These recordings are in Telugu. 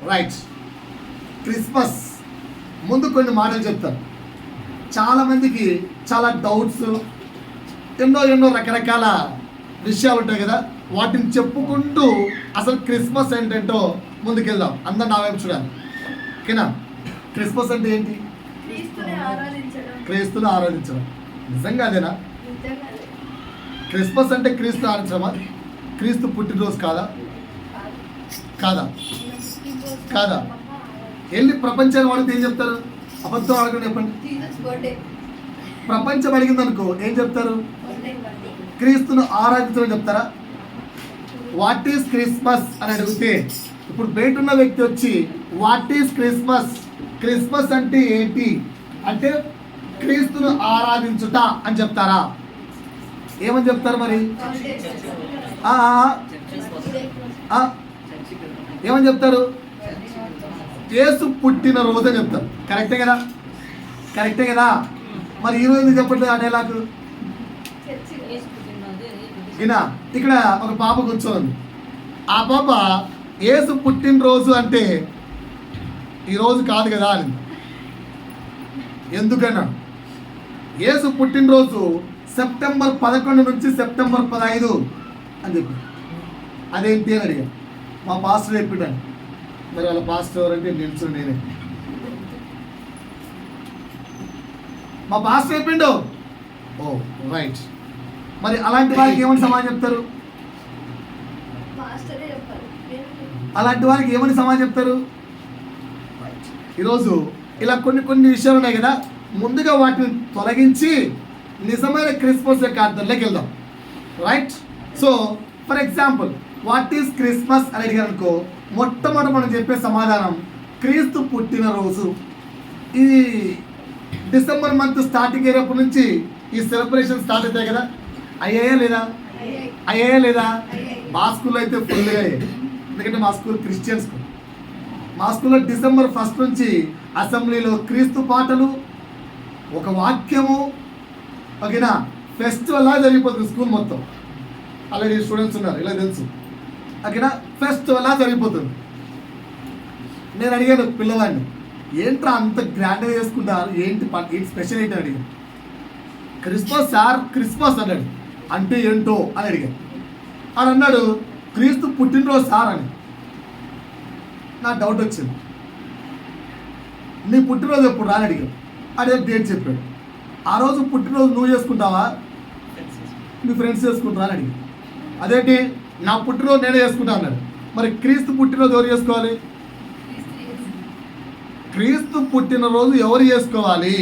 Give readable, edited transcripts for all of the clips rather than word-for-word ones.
రైట్. క్రిస్మస్ ముందు కొన్ని మాటలు చెప్తాను. చాలామందికి చాలా డౌట్స్, ఎన్నో రకరకాల విషయాలు ఉంటాయి కదా, వాటిని చెప్పుకుంటూ అసలు క్రిస్మస్ ఏంటంటో ముందుకెళ్దాం. అందరు నా వైపు చూడాలి, ఓకేనా? క్రిస్మస్ అంటే ఏంటి? క్రీస్తుని ఆరాధించడం. నిజంగా అదేనా? క్రిస్మస్ అంటే క్రీస్తు ఆరాధించడమా? క్రీస్తు పుట్టినరోజు కాదా? కాదా? కాదా? వెళ్ళి ప్రపంచాన్ని వాడితే ఏం చెప్తారు? అబద్ధం ఆడకుండా చెప్పండి. ప్రపంచం అడిగింది అనుకో ఏం చెప్తారు? క్రీస్తును ఆరాధించడం చెప్తారా? వాట్ ఈస్ క్రిస్మస్ అని అడిగితే ఇప్పుడు బయట ఉన్న వ్యక్తి వచ్చి వాట్ ఈస్ క్రిస్మస్, క్రిస్మస్ అంటే ఏంటి అంటే క్రీస్తును ఆరాధించుట అని చెప్తారా? ఏమని చెప్తారు మరి? ఏమని చెప్తారు? యేసు పుట్టిన రోజు అని చెప్తారు. కరెక్టే కదా? కరెక్టే కదా? మరి ఈ రోజు చెప్పట్లేదు ఆ డైలాగ్. ఇక్కడ ఒక పాప కూర్చోండి. ఆ పాప యేసు పుట్టినరోజు అంటే ఈరోజు కాదు కదా అని. ఎందుకన్నా? యేసు పుట్టినరోజు సెప్టెంబర్ 11 నుంచి సెప్టెంబర్ 15 అని చెప్పి. అదేంటి అని అడిగా. మా పాస్టర్ చెప్పాడు. మరి వాళ్ళ పాస్టర్ ఎవరంటే నిల్చుని నేనే. మా పాస్టర్ చెప్పిండు. ఓ రైట్. మరి అలాంటి వారికి ఏమని సమాధానం చెప్తారు? అలాంటి వారికి ఏమని సమాధానం చెప్తారు? ఈరోజు ఇలా కొన్ని విషయాలు ఉన్నాయి కదా, ముందుగా వాటిని తొలగించి నిజమైన క్రిస్మస్ యొక్క అర్థంలోకి వెళ్దాం. Right. So for example what is Christmas అని అడిగారు అనుకో, మొట్టమొదటి మనం చెప్పే సమాధానం క్రీస్తు పుట్టినరోజు. ఈ డిసెంబర్ మంత్ స్టార్టింగ్ అయినప్పటి నుంచి ఈ సెలబ్రేషన్ స్టార్ట్ అవుతాయి కదా, అయ్యాయా లేదా? మా స్కూల్లో అయితే ఫుల్గా అయ్యాయి. ఎందుకంటే మా స్కూల్ క్రిస్టియన్ స్కూల్. మా స్కూల్లో డిసెంబర్ 1 నుంచి అసెంబ్లీలో క్రీస్తు పాటలు, ఒక వాక్యము, ఓకేనా, ఫెస్టివల్ లా జరిగిపోతుంది స్కూల్ మొత్తం. అలాగే స్టూడెంట్స్ ఉన్నారు, ఇలా తెలుసు, ఓకేనా, ఫెస్టివల్ లా జరిగిపోతుంది. నేను అడిగాను పిల్లవాడిని, ఏంట్రా అంత గ్రాండ్గా చేసుకుంటారు, ఏంటి స్పెషల్ ఏంటి అడిగాను. క్రిస్మస్ సార్, క్రిస్మస్ అన్నాడు. అంటే ఏంటో అని అడిగాను. అని అన్నాడు క్రీస్తు పుట్టినరోజు సార్ అని. నాకు డౌట్ వచ్చింది. నీ పుట్టినరోజు ఎప్పుడు రాని అడిగాను. అదే డేట్ చెప్పాడు. ఆ రోజు పుట్టినరోజు నువ్వు చేసుకుంటావా, మీ ఫ్రెండ్స్ చేసుకుంటారా అని అడిగాను. అదేంటి నా పుట్టినరోజు నేనే చేసుకుంటా అన్నాడు. మరి క్రీస్తు పుట్టినరోజు ఎవరు చేసుకోవాలి? క్రీస్తు పుట్టినరోజు ఎవరు చేసుకోవాలి?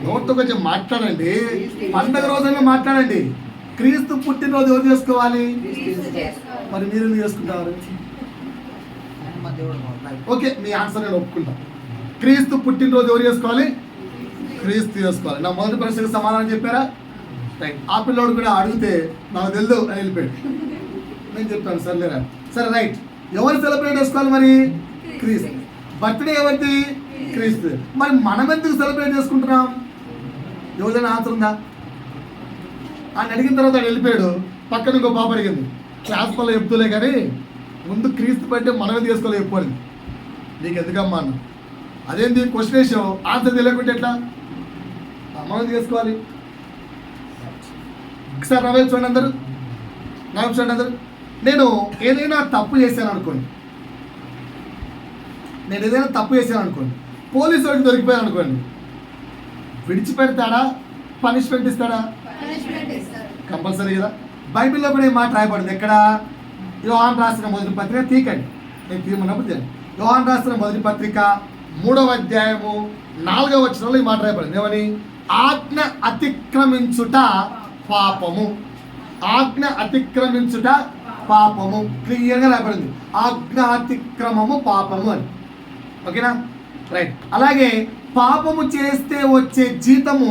నోట్తో కొంచెం మాట్లాడండి. పండగ రోజుల్లో మాట్లాడండి. క్రీస్తు పుట్టినరోజు ఎవరు చేసుకోవాలి? మరి మీరు ఎందుకు చేసుకుంటారు? ఓకే, మీ ఆన్సర్ నేను ఒప్పుకుంటా. క్రీస్తు పుట్టినరోజు ఎవరు చేసుకోవాలి? క్రీస్తు చేసుకోవాలి. నా మొదటి ప్రశ్నకు సమాధానం చెప్పారా? రైట్. ఆ పిల్లోడు కూడా అడిగితే నాకు తెలియదు అని వెళ్ళిపోయాడు. నేను చెప్తాను సర్లేరా. సరే రైట్. ఎవరు సెలబ్రేట్ చేసుకోవాలి మరి? క్రీస్తు. బర్త్డే ఎవరిది? క్రీస్తు. మరి మనం ఎందుకు సెలబ్రేట్ చేసుకుంటున్నాం? ఎవరైనా ఆన్సర్ ఉందా? ఆయన అడిగిన తర్వాత ఆయన వెళ్ళిపోయాడు. పక్కన ఇంకో పాప అడిగింది. క్లాస్ వల్ల చెప్తూలే కానీ ముందు క్రీస్తు బర్త్డే మనమే తీసుకోవాలి చెప్పాలి. నీకు ఎందుకమ్మా అన్న. అదేంటి క్వశ్చన్ వేసావు, ఆన్సర్ తెలియకుంటే ఎట్లా? మనం చేసుకోవాలి. ఒకసారి నా వైపు చూడండి అందరూ, నా వైపు చూడండి అందరూ. నేను ఏదైనా తప్పు చేశాను అనుకోండి, పోలీసు వాడికి దొరికిపోయాను అనుకోండి, విడిచిపెడతాడా, పనిష్మెంట్ ఇస్తాడా? కంపల్సరీ కదా. బైబిల్లో కూడా ఈ మాట రాయబడింది. ఎక్కడ? యోహాను రాసిన మొదటి పత్రిక తీకండి, నేను తీయమన్నప్పుడు తీయండి. యోహాను రాసిన మొదటి పత్రిక 3వ అధ్యాయము 4వ వచనంలో ఈ మాట రాయబడింది. ఏమని? ఆజ్ఞ అతిక్రమించుట పాపము. ఆజ్ఞ అతిక్రమించుట పాపము. క్లియర్గా రాయబడింది. ఆజ్ఞ అతిక్రమము పాపము అని. ఓకేనా? రైట్. అలాగే పాపము చేస్తే వచ్చే జీతము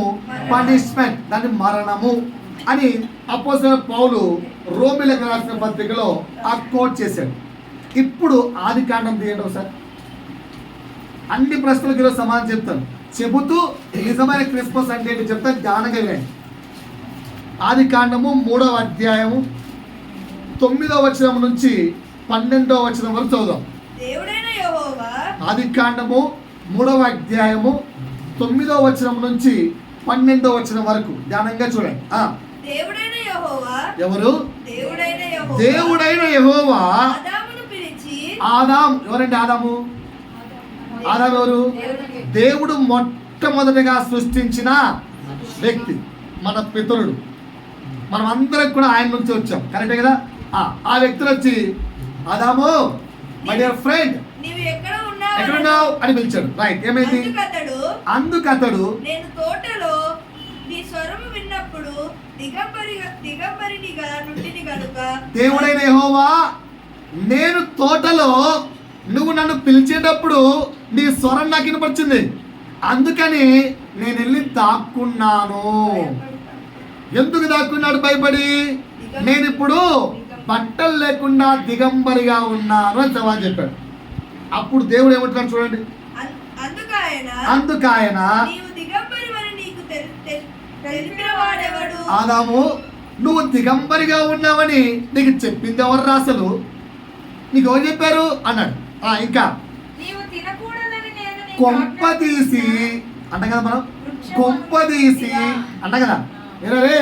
పనిష్మెంట్, దాని మరణము అని అపోస్తలుడైన పౌలు రోమీయులకు రాసిన పత్రికలో ఆ కోట్ చేశాడు. ఇప్పుడు ఆదికాండం తీయండి ఒకసారి. అన్ని ప్రశ్నలకు ఈరోజు సమాధానం చెప్తాను. చెబుతూ నిజమైన క్రిస్మస్ అంటే ఏంటి చెప్తాను, జ్ఞానంగా వేయండి. ఆదికాండము 3వ అధ్యాయము 9వ వచనం నుంచి 12వ వచనం వరకు చదువుదాం. దేవుడైన యెహోవా ఆదికాండము 3వ అధ్యాయము 9వ వచనం నుంచి 12వ వచనం వరకు ధ్యానంగా చూడండి. దేవుడైన యెహోవా ఎవరు? దేవుడైన యెహోవా ఆదామును పిలిచి, ఆదాం ఎవరండి? ఆదాము ఎవరు? దేవుడు మొట్టమొదటిగా సృష్టించిన వ్యక్తి, మన పితరుడు. మనం అందరం కూడా ఆయన నుంచి వచ్చాం, కరెక్టే కదా? ఆ వ్యక్తులు వచ్చి, ఆదాము మై డియర్ ఫ్రెండ్ నీవు ఎక్కడ ఉన్నావు అని పిలిచాడు. రైట్, ఏమైంది? అందుకతడు నేను తోటలో నీ స్వరము విన్నప్పుడు దిగంబరినిగా నుండిని గనుక, దేవుడైన యెహోవా, నేను తోటలో నువ్వు నన్ను పిలిచేటప్పుడు నీ స్వరం నాకు వినపడుతుంది, అందుకని నేను వెళ్ళి దాక్కున్నాను. ఎందుకు దాక్కున్నాడు? భయపడి. నేను ఇప్పుడు బట్టలు లేకుండా దిగంబరిగా ఉన్నాను అని సవాల్ చెప్పాడు. అప్పుడు దేవుడు ఏమంటున్నాడు చూడండి. అందుకాయన ఆదాము, నువ్వు దిగంబరిగా ఉన్నావని నీకు చెప్పింది ఎవరు అసలు? నీకు ఎవరు చెప్పారు అన్నాడు. ఇంకా కొంప తీసి అంటాం కదా మనం, కొంప తీసి అంటాం కదా, రే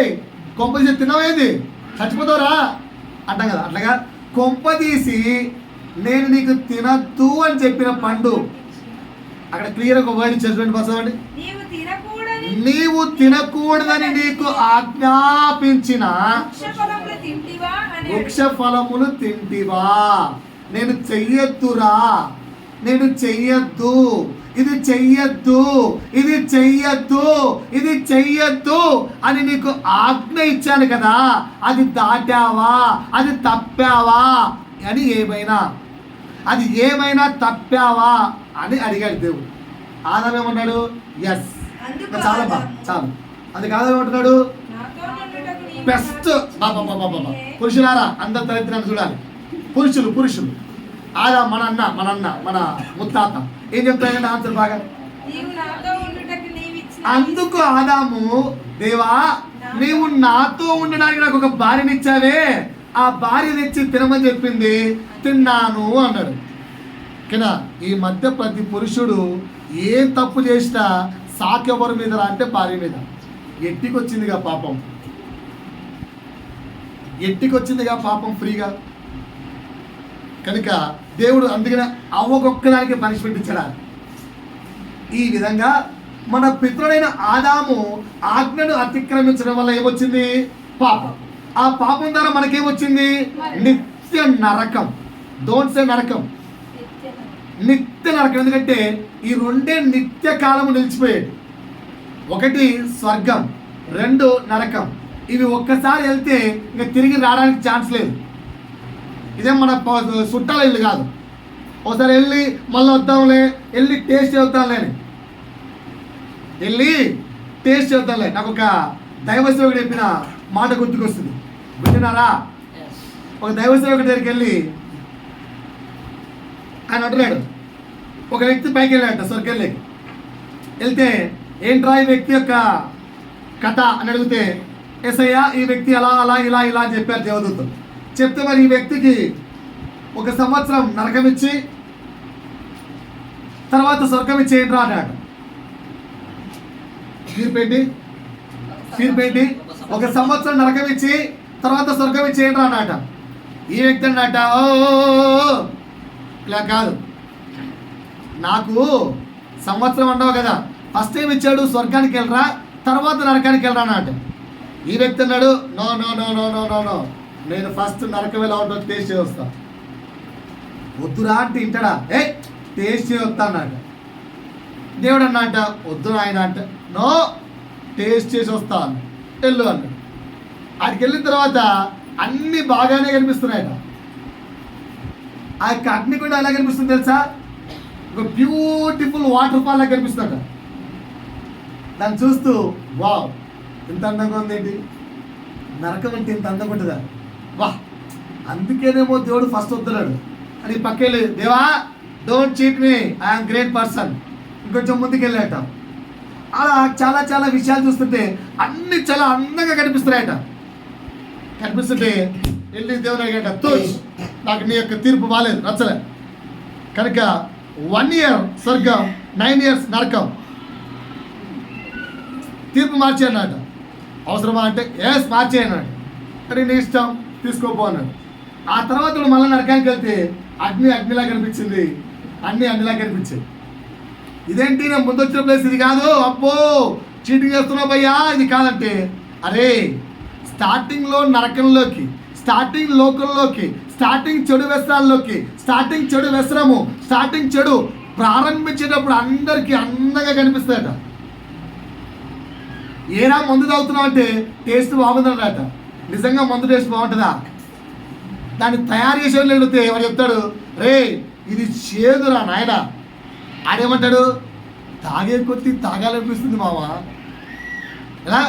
కొంప తీసి తిన్నావేంది, చచ్చిపోతావురా అంటాం కదా. అట్లాగా కొంప తీసి నేను నీకు తినద్దు అని చెప్పిన పండు, అక్కడ క్లియర్ ఒక వర్డ్ ఇచ్చారు చూడండి. బస్ అండి, నీవు తినకూడదని నీకు ఆజ్ఞాపించిన వృక్ష ఫలములు తింటివా? నేను చెయ్యొద్దురా, నేను చెయ్యొద్దు, ఇది చెయ్యొద్దు, ఇది చెయ్యొద్దు, ఇది చెయ్యొద్దు అని నీకు ఆజ్ఞ ఇచ్చాను కదా, అది దాటావా, అది తప్పావా అని ఏమైనా తప్పావా అని అడిగాడు దేవుడు. ఆదాం ఏమన్నాడు? ఎస్. చాలా చాలు. అది కాదు ఏమంటున్నాడు? బెస్ట్. పురుషులారా అందరు దరిద్రాన్ని చూడాలి. పురుషులు ఆదా మన అన్న మన ముత్తాత ఏం చెప్తాడంటే ఆన్సర్ బాగా. అందుకు ఆదాము, దేవా నీవు నాతో ఉండడానికి నాకు ఒక భార్యనిచ్చావే, ఆ భార్య తెచ్చి తినమని చెప్పింది, తిన్నాను అన్నాడు. కదా ఈ మధ్య ప్రతి పురుషుడు ఏ తప్పు చేసినా సాకెవరి మీద అంటే భార్య మీద. ఎట్టికొచ్చిందిగా పాపం ఫ్రీగా. కనుక దేవుడు అందుకనే అవ్వగొక్కడానికి పనిష్మెంట్ ఇచ్చాడా. ఈ విధంగా మన పితరుడైన ఆదాము ఆజ్ఞను అతిక్రమించడం వల్ల ఏమొచ్చింది? పాపం. ఆ పాపం ద్వారా మనకేమొచ్చింది? నిత్య నరకం. డోంట్ సే నరకం, నిత్య నరకం. ఎందుకంటే ఈ రెండే నిత్య కాలము నిలిచిపోయాడు. ఒకటి స్వర్గం, 2 నరకం. ఇవి ఒక్కసారి వెళ్తే ఇంకా తిరిగి రావడానికి ఛాన్స్ లేదు. ఇదే మన చుట్టాల ఇల్లు కాదు, ఒకసారి వెళ్ళి మళ్ళీ వద్దాంలే, వెళ్ళి టేస్ట్ చేద్దాంలే అని నాకు ఒక దైవ సేవకుడు చెప్పిన మాట గుర్తుకొస్తుంది. వింటున్నారా? ఒక దైవ సేవకుడి దగ్గరికి వెళ్ళి ఆయన అంటున్నాడు, ఒక వ్యక్తి పైకి వెళ్ళాడట స్వర్గంలోకి. వెళ్తే ఏంట్రా ఈ వ్యక్తి యొక్క కథ అని అడిగితే, ఎస్ఐయా ఈ వ్యక్తి అలా ఇలా అని చెప్పారు దేవదూతలు. చెప్తే మరి ఈ వ్యక్తికి 1 సంవత్సరం నరకం ఇచ్చి తర్వాత స్వర్గం ఇచ్చేయండి రా అన్నాడు. తీర్పేంటి 1 సంవత్సరం నరకం ఇచ్చి తర్వాత స్వర్గం ఇచ్చేయండి రా అన్నట. ఈ వ్యక్తి అన్నట, ఇలా కాదు, నాకు సంవత్సరం అన్నావు కదా, ఫస్ట్ టైం ఇచ్చాడు స్వర్గానికి వెళ్ళరా, తర్వాత నరకానికి వెళ్ళరా అన్నట. ఈ వ్యక్తి అన్నాడు, no no no no no no no నేను ఫస్ట్ నరకం ఎలా ఉంటుందో టేస్ట్ చేసి వస్తా. వద్దురా అంటే ఇంటడా, టేస్ట్ చేసి వస్తా అన్నట. దేవుడు అన్నట, వద్దు ఆయన అంటే, నో టేస్ట్ చేసి వస్తా అన్న. వెళ్ళు అన్నాడు. ఆడికి వెళ్ళిన తర్వాత అన్నీ బాగానే కనిపిస్తున్నాయట. ఆ యొక్క అగ్ని కూడా ఎలా కనిపిస్తుంది తెలుసా? ఒక బ్యూటిఫుల్ వాటర్ ఫాల్ లాగా కనిపిస్తుందట. దాన్ని చూస్తూ వావ్ ఇంత అందంగా ఉందేంటి, నరకం అంటే ఇంత అందంగా ఉంటుందా, వా అందుకేనేమో దేవుడు ఫస్ట్ వద్దున్నాడు అని పక్కెళ్ళి, దేవా don't cheat me, I'm great person, ఇంకొంచెం ముందుకు వెళ్ళాట. అలా చాలా చాలా విషయాలు చూస్తుంటే అన్ని చాలా అందంగా కనిపిస్తున్నాయట. కనిపిస్తుంటే వెళ్ళి దేవుని అడిగాట, తోచ్ నాకు నీ యొక్క తీర్పు బాగాలేదు, నచ్చలే, కనుక 1 year స్వర్గం, 9 years నరకం. తీర్పు మార్చే అన్నాడు. అవసరమా అంటే ఎస్ మార్చే అన్నాడు. కానీ నీ ఇష్టం తీసుకోపో అన్నాడు. ఆ తర్వాత మళ్ళీ నరకానికి వెళ్తే అగ్నిలా కనిపించింది, అగ్నిలా కనిపించింది. ఇదేంటి నేను ముందు వచ్చిన ప్లేస్ ఇది కాదు, అబ్బో చీటింగ్ చేస్తున్నావు భయ్యా ఇది కాదంటే, అరే స్టార్టింగ్లో నరకంలోకి, స్టార్టింగ్ లోకంలోకి, స్టార్టింగ్ చెడు వ్యసనాల్లోకి, స్టార్టింగ్ చెడు వ్యసనము, స్టార్టింగ్ చెడు ప్రారంభించేటప్పుడు అందరికీ అందంగా కనిపిస్తాయట. ఏరా మందు తాగుతున్నావు అంటే టేస్ట్ బాగుందన్నట. నిజంగా మందు టేస్ట్ బాగుంటుందా? దాన్ని తయారు చేసే వాళ్ళు అడిగితే వాడు చెప్తాడు, రే ఇది చేదురా నాయన. ఆడేమంటాడు, తాగే కొద్దీ తాగాలనిపిస్తుంది మావా, ఎలా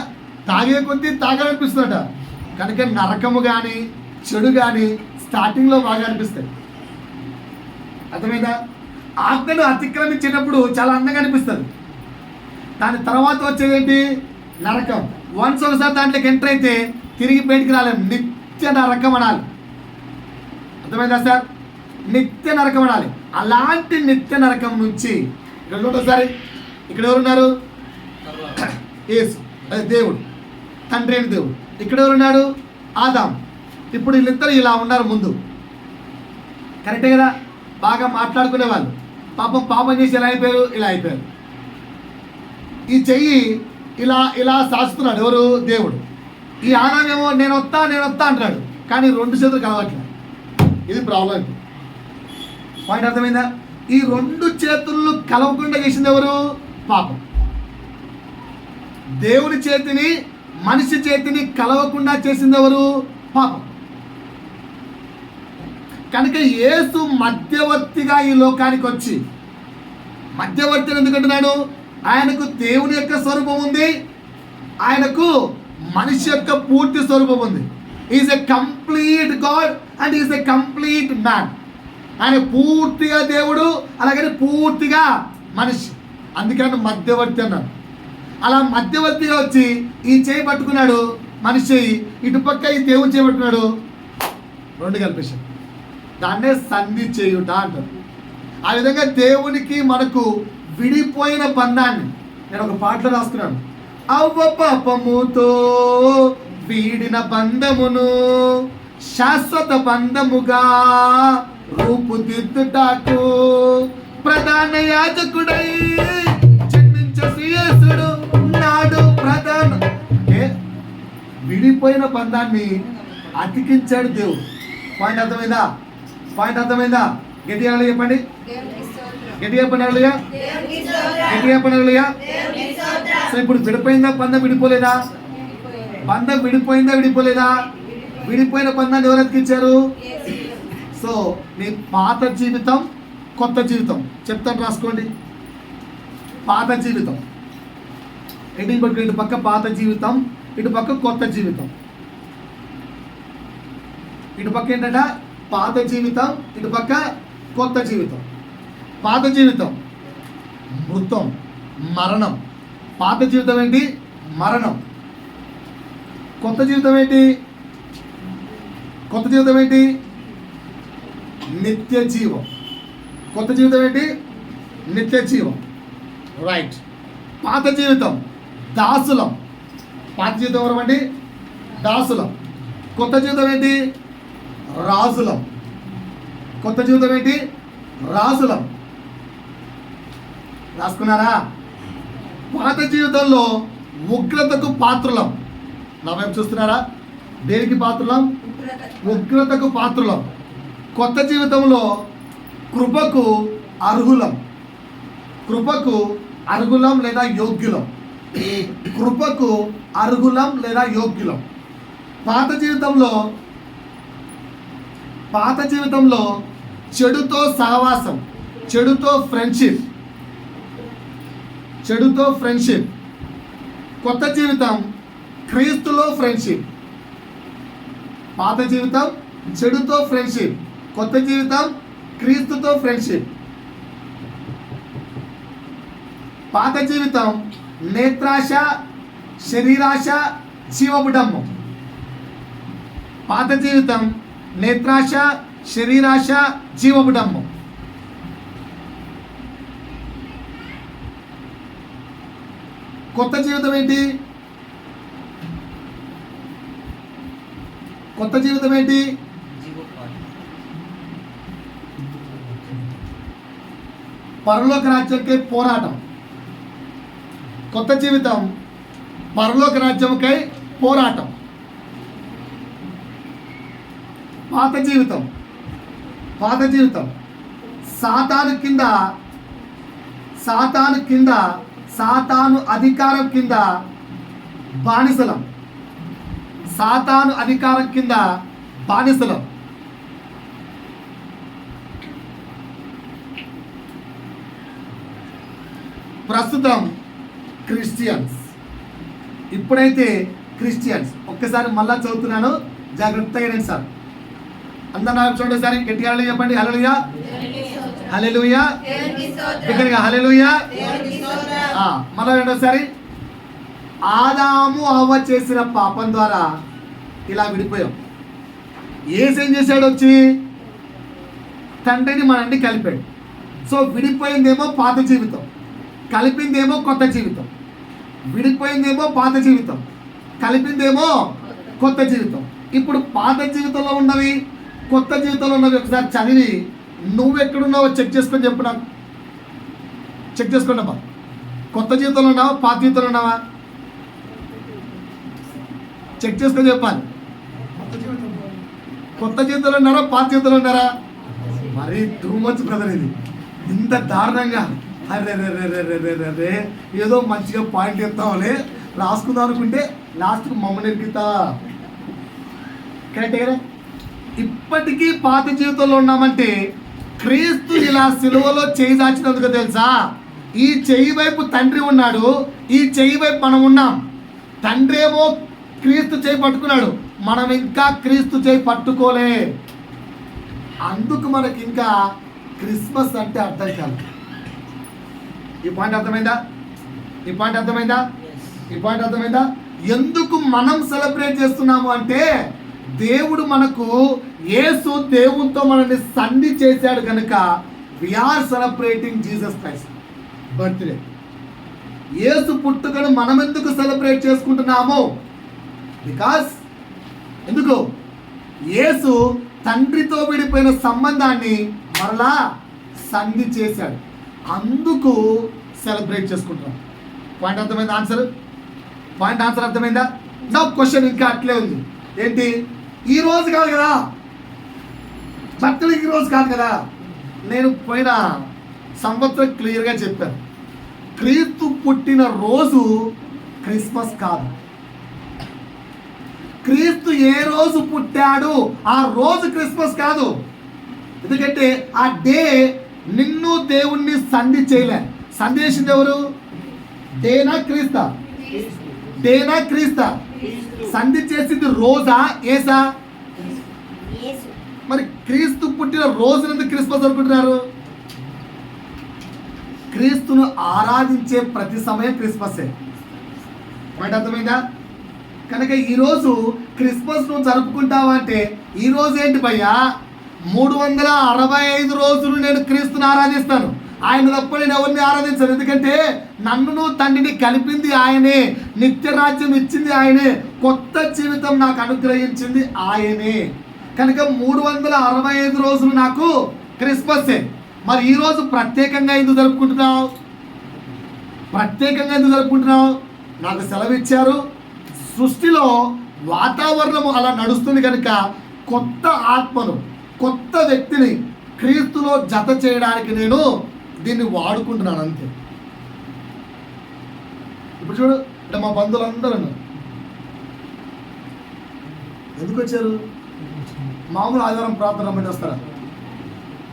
తాగే కొద్దీ తాగాలనిపిస్తుందట. కనుక నరకము కానీ చెడు కానీ స్టార్టింగ్లో బాగా అనిపిస్తాయి. అర్థమైందా? ఆజ్ఞను అతిక్రమించేటప్పుడు చాలా అందంగా అనిపిస్తుంది. దాని తర్వాత వచ్చేదేంటి? నరకం. వన్స్ ఒకసారి దాంట్లోకి ఎంటర్ అయితే తిరిగి బయటికి రాలేము. నిత్య నరకం అనాలి. అర్థమైందా సార్? నిత్య నరకం అనాలి. అలాంటి నిత్య నరకం నుంచి ఇక్కడ ఒకసారి ఇక్కడ ఎవరున్నారు? యేసు, అదే దేవుడు, తండ్రి అయిన దేవుడు. ఇక్కడ ఎవరున్నాడు? ఆదాం. ఇప్పుడు వీళ్ళిద్దరు ఇలా ఉన్నారు ముందు, కరెక్టే కదా? బాగా మాట్లాడుకునే వాళ్ళు. పాపం చేసి ఎలా అయిపోయారు? ఇలా అయిపోయారు. ఈ చెయ్యి ఇలా సాస్తున్నాడు ఎవరు? దేవుడు. ఈ ఆదామేమో నేను వస్తా అంటాడు, కానీ 2 చేతులు కలవట్లేదు. ఇది ప్రాబ్లం. పాయింట్ అర్థమైందా? ఈ 2 చేతులు కలవకుండా చేసింది ఎవరు? పాపం. దేవుని చేతిని మనిషి చేతిని కలవకుండా చేసింది ఎవరు? పాపం. కనుక యేసు మధ్యవర్తిగా ఈ లోకానికి వచ్చి, మధ్యవర్తిని ఎందుకంటున్నాడు? ఆయనకు దేవుని యొక్క స్వరూపం ఉంది, ఆయనకు మనిషి యొక్క పూర్తి స్వరూపం ఉంది. Is a complete God and is a complete man. ఆయన పూర్తిగా దేవుడు, అలాగని పూర్తిగా మనిషి. అందుకని మధ్యవర్తి అన్నాడు. అలా మధ్యవర్తిగా వచ్చి ఈ చేయి పట్టుకున్నాడు మనిషి చేయి, ఇటుపక్క ఈ దేవుని చేయి పట్టుకున్నాడు, 2 కలిపేశాడు. దాన్నే సంధి చేయుట అంటారు. ఆ విధంగా దేవునికి మనకు విడిపోయిన బంధాన్ని నేను ఒక పాటలో రాసుకున్నాను. అవ్వ పాపముతో వీడిన బంధమును శాశ్వత బంధముగా రూపుదిద్దుటకు ప్రధాన యాజకుడై జన్మించే యేసుడు నాడు ప్రధాన. అంటే విడిపోయిన బంధాన్ని అతికించాడు దేవుడు. పాయింట్ అర్థమైందా? గట్టిగా చెప్పండి, గట్టిగా చెప్పండి. సో ఇప్పుడు విడిపోయిందా బంధం? విడిపోలేదా? బంధం విడిపోలేదా? విడిపోయిన బంధాన్ని ఎవరు అతికించారు? సో నీ పాత జీవితం, కొత్త జీవితం చెప్తాను, రాసుకోండి. పాత జీవితం హెడ్డింగ్ పట్టుకుని, ఇటు పక్క పాత జీవితం, ఇటు పక్క కొత్త జీవితం. ఇటు పక్క ఏంటంట? పాత జీవితం, ఇటు పక్క కొత్త జీవితం. పాత జీవితం మృతం, మరణం. పాత జీవితం ఏంటి? మరణం. కొత్త జీవితం ఏంటి? నిత్య జీవం. కొత్త జీవితం ఏంటి? నిత్య జీవం. రైట్. పాత జీవితం దాసులం. పాత జీవితం ఎవరమండి? దాసులం. కొత్త జీవితం ఏంటి? రాజులం. కొత్త జీవితం ఏంటి? రాజులం. రాసుకున్నారా? పాత జీవితంలో ఉగ్రతకు పాత్రులం. నా వైపు చూస్తున్నారా? దేనికి పాత్రులం? ఉగ్రతకు పాత్రులం. కొత్త జీవితంలో కృపకు అర్హులం. కృపకు అర్హులం లేదా యోగ్యులం. కృపకు అర్హులం లేదా యోగ్యులం. పాత జీవితంలో చెడుతో సహవాసం, చెడుతో ఫ్రెండ్షిప్. కొత్త జీవితం క్రీస్తులో ఫ్రెండ్షిప్. పాత జీవితం చెడుతో ఫ్రెండ్షిప్, కొత్త జీవితం క్రీస్తుతో ఫ్రెండ్షిప్. పాత జీవితం నేత్రాశ, శరీరాశ, జీవపు డమ్మం. పాత జీవితం నేత్రాశ, శరీరాశ, జీవపు డమ్మం. కొత్త జీవితం ఏంటి? కొత్త జీవితం ఏంటి? పరలోక రాజ్యంకై పోరాటం. కొత్త జీవితం పరలోక రాజ్యంకై పోరాటం. పాత జీవితం సాతాను అధికారం కింద బానిసలం. సాతాను అధికారం కింద బానిసలం. ప్రస్తుతం క్రిస్టియన్స్. ఇప్పుడైతే క్రిస్టియన్స్. ఒక్కసారి మళ్ళా చదువుతున్నాను, జాగ్రత్తగా వినండి సార్. అందరూ నాకు చూడండి సార్, గట్టిగా హల్లెలూయా చెప్పండి. హల్లెలూయా, హల్లెలూయా, బిగ్గరగా హల్లెలూయా. మళ్ళా రెండోసారి. ఆదాము అవ్వ చేసిన పాపం ద్వారా ఇలా విడిపోయాం. యేసు ఏం చేశాడు? వచ్చి తండ్రిని మనల్ని కలిపాడు. సో విడిపోయిందేమో పాత జీవితం, కలిపిందేమో కొత్త జీవితం. విడిపోయిందేమో పాత జీవితం, కలిపిందేమో కొత్త జీవితం. ఇప్పుడు పాత జీవితంలో ఉన్నవి, కొత్త జీవితంలో ఉన్నవి ఒకసారి చదివి నువ్వు ఎక్కడున్నావో చెక్ చేసుకొని చెప్పు నాకు. చెక్ చేసుకోండి అమ్మా. కొత్త జీవితంలో ఉన్నావా, పాత జీవితంలో ఉన్నావా? చెక్ చేసుకొని చెప్పాలి. కొత్త జీవితంలో ఉన్నారా, పాత జీవితంలో ఉన్నారా? మరి టూ మచ్ బ్రదర్, ఇది ఇంత దారుణంగా. అరే ఏదో మంచిగా పాయింట్ చెప్తామని రాసుకుందాం అనుకుంటే లాస్ట్కి మమ్మల్ని ఎరికితా. కరెక్టే కదా? ఇప్పటికీ పాత జీవితంలో ఉన్నామంటే క్రీస్తు ఇలా సిలువలో చేయి దాచినందుకు తెలుసా? ఈ చెయ్యి వైపు తండ్రి ఉన్నాడు, ఈ చెయ్యి వైపు మనం ఉన్నాం. తండ్రి ఏమో క్రీస్తు చేయి పట్టుకున్నాడు, మనం ఇంకా క్రీస్తు చేయి పట్టుకోలే. అందుకు మనకి ఇంకా క్రిస్మస్ అంటే అర్థం కాదు. ఈ పాయింట్ అర్థమైందా? ఎందుకు మనం సెలబ్రేట్ చేస్తున్నాము అంటే దేవుడు మనకు, యేసు దేవునితో మనల్ని సంధి చేశాడు కనుక we are celebrating Jesus Christ birthday. యేసు పుట్టుకను మనం ఎందుకు సెలబ్రేట్ చేసుకుంటున్నాము? బికాస్ ఎందుకు? యేసు తండ్రితో విడిపోయిన సంబంధాన్ని మరలా సంధి చేశాడు, అందుకు సెలబ్రేట్ చేసుకుంటున్నాం. పాయింట్ అర్థమైందా? ఆన్సర్ అర్థమైందా? నా క్వశ్చన్ ఇంకా అట్లే ఉంది. ఏంటి? ఈ రోజు కాదు కదా బర్త్డే, ఈ రోజు కాదు కదా. నేను పోయిన సంవత్సరం క్లియర్గా చెప్పాను, క్రీస్తు పుట్టిన రోజు క్రిస్మస్ కాదు. క్రీస్తు ఏ రోజు పుట్టాడు ఆ రోజు క్రిస్మస్ కాదు. ఎందుకంటే ఆ డే నిన్ను దేవుణ్ణి సంధి చేయలే. సంధి చేసింది ఎవరు? డేనా క్రీస్తా? సంధి చేసింది రోజా, ఏసా? మరి క్రీస్తు పుట్టిన రోజునందుకు క్రిస్మస్ అనుకుంటున్నారు. క్రీస్తును ఆరాధించే ప్రతి సమయం క్రిస్మసే. పాయింట్ అర్థమైందా? కనుక ఈరోజు క్రిస్మస్ నువ్వు జరుపుకుంటావా అంటే ఈ రోజు ఏంటి భయ్యా? 365 రోజులు నేను క్రీస్తుని ఆరాధిస్తాను. ఆయన తప్ప నేను ఎవరిని ఆరాధించాను. ఎందుకంటే నన్ను తండ్రిని కలిపింది ఆయనే, నిత్య రాజ్యం ఇచ్చింది ఆయనే, కొత్త జీవితం నాకు అనుగ్రహించింది ఆయనే. కనుక 365 రోజులు నాకు క్రిస్మస్సే. మరి ఈరోజు ప్రత్యేకంగా ఎందుకు జరుపుకుంటున్నావు? నాకు సెలవు ఇచ్చారు. సృష్టిలో వాతావరణం అలా నడుస్తుంది కనుక కొత్త ఆత్మను, కొత్త వ్యక్తిని క్రీస్తులో జత చేయడానికి నేను దీన్ని వాడుకుంటున్నాను అంతే. ఇప్పుడు చూడు, అంటే మా బంధువులందరూ ఎందుకు వచ్చారు? మామూలు ఆదివారం ప్రార్థన రమ్మంటే వస్తారా?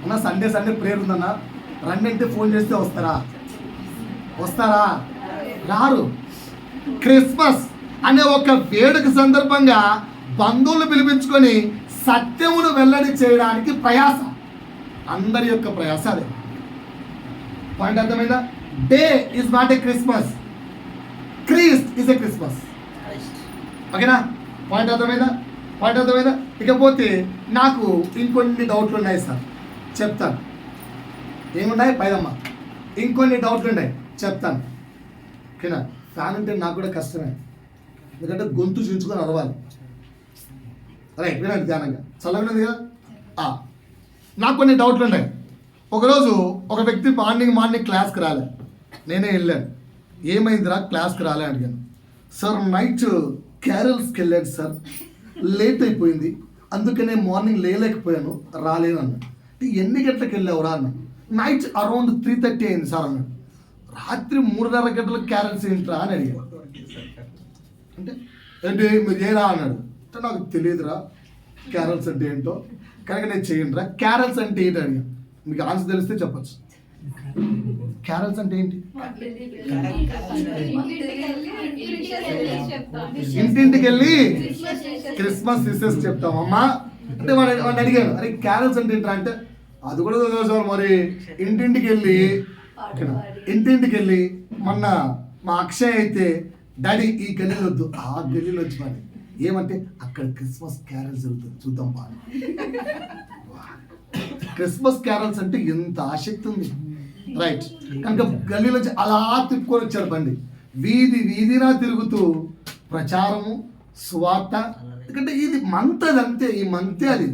అన్న సండే ప్రేయర్ ఉందన్న రండి అంటే ఫోన్ చేస్తే వస్తారా? రారు. క్రిస్మస్ అనే ఒక వేడుక సందర్భంగా బంధువులు పిలిపించుకొని సత్యమును వెల్లడి చేయడానికి ప్రయాస, అందరి యొక్క ప్రయాస అదే. పాయింట్ అర్థమైందా? Day is not a Christmas, Christ is a Christmas. ఓకేనా? పాయింట్ అర్థమైందా? ఇకపోతే నాకు ఇంకొన్ని డౌట్లు ఉన్నాయి సార్, చెప్తాను. ఏమున్నాయి పైదమ్మా? ఇంకొన్ని డౌట్లు ఉన్నాయి, చెప్తాను. ఓకేనా? ఫ్యాన్ అంటే నాకు కూడా కష్టమే, ఎందుకంటే గొంతు చించుకొని అరవాలి. రైట్, వినండి ధ్యానంగా, చల్లగా ఉంది కదా. నాకు కొన్ని డౌట్లు ఉన్నాయి. ఒకరోజు ఒక వ్యక్తి మార్నింగ్ క్లాస్కి రాలే, నేనే వెళ్ళాను. ఏమైందిరా క్లాస్కి రాలే అడిగాను. సార్ నైట్ క్యారల్స్కి వెళ్ళాను సార్, లేట్ అయిపోయింది, అందుకనే మార్నింగ్ లేలేకపోయాను, రాలేను అన్నాడు. ఎన్ని గంటలకు వెళ్ళావురా అన్న. నైట్ అరౌండ్ 3:30 అయింది సార్ అన్నాడు. రాత్రి 3:30 గంటలకు క్యారల్స్ ఏంట్రా అని అడిగాను. అంటే ఏంటి మీరు ఏరా అన్నాడు. అంటే నాకు తెలియదురా క్యారల్స్ అంటే ఏంటో, కనుక నేను చేయండిరా. క్యారల్స్ అంటే ఏంటి అడిగాను. మీకు ఆన్సర్ తెలిస్తే చెప్పచ్చు. క్యారల్స్ అంటే ఏంటి? ఇంటింటికి వెళ్ళి క్రిస్మస్ విషెస్ చెప్తామమ్మా అంటే వాడిని అడిగాను, అరే క్యారల్స్ అంటే ఏంట్రా అంటే అది కూడా సార్ మరి ఇంటింటికి వెళ్ళి మొన్న మా అక్షయ్ అయితే డాడీ ఈ గల్లీలో వద్దు ఆ గల్లీలో వచ్చి మరి ఏమంటే అక్కడ క్రిస్మస్ క్యారల్స్ జరుగుతుంది చూద్దాం బా. క్రిస్మస్ క్యారల్స్ అంటే ఎంత ఆసక్తి ఉంది. రైట్, కనుక గల్లీలోంచి అలా తిప్పుకొని వచ్చారు బండి, వీధినా తిరుగుతూ ప్రచారము సువార్త. ఎందుకంటే ఇది మంత్ అంతే, ఈ మంతే అది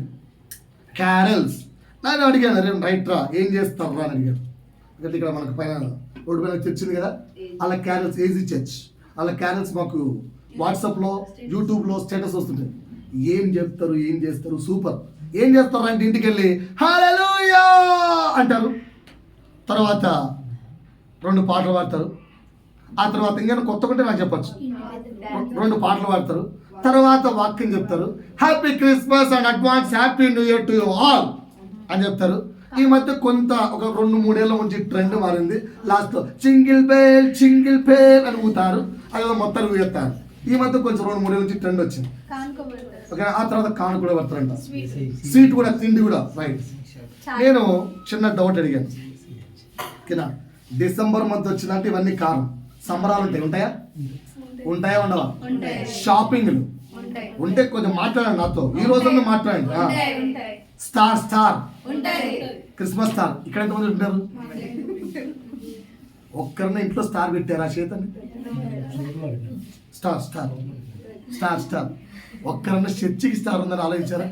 క్యారల్స్. నేను అడిగాను, అరే రైట్ రా ఏం చేస్తారు రా అని అడిగాను. ఎందుకంటే ఇక్కడ మనకు పైన రోడ్డు పైన చర్చ్ ఉంది కదా, అలా క్యారల్స్ ఏజీ చర్చ్, అలా క్యారల్స్ మాకు వాట్సాప్లో యూట్యూబ్లో స్టేటస్ వస్తుంటాయి. ఏం చేస్తారు సూపర్. ఏం చేస్తారు అంటే ఇంటికి వెళ్ళి హల్లెలూయా అంటారు, తర్వాత 2 పాటలు పాడతారు, ఆ తర్వాత ఇంకా కొత్త కొంటే నాకు చెప్పచ్చు, 2 పాటలు పాడతారు, తర్వాత వాక్యం చెప్తారు, happy Christmas and advance happy new year to you all అని చెప్తారు. ఈ మధ్య కొంత ఒక 2-3 ఏళ్ళ నుంచి ట్రెండ్ మారింది. లాస్ట్లో చింగిల్ బేల్ అని ఊతారు, అది మొత్తాన్ని ఊయేస్తారు. ఈ మధ్య కొంచెం 2-3 ఏళ్ళ నుంచి ట్రెండ్ వచ్చింది. ఓకే, ఆ తర్వాత కాను కూడా పడతారంట, స్వీట్ కూడా, తిండి కూడా. రైట్, నేను చిన్న డౌట్ అడిగాను. ఓకేనా, డిసెంబర్ మంత్ వచ్చిందంటే ఇవన్నీ కారం సంబరాలు ఉంటాయా ఉండవా? షాపింగ్లు ఉంటే కొంచెం మాట్లాడండి నాతో, ఈ రోజుల్లో మాట్లాడండి. స్టార్ క్రిస్మస్ స్టార్ ఇక్కడ ఎంతమంది ఉంటారు? ఒక్కరిని ఇంట్లో స్టార్ పెట్టారా చేతని? స్టార్ ఒక్కరన్నా చర్చికి స్టార్ ఉందని ఆలోచించారా?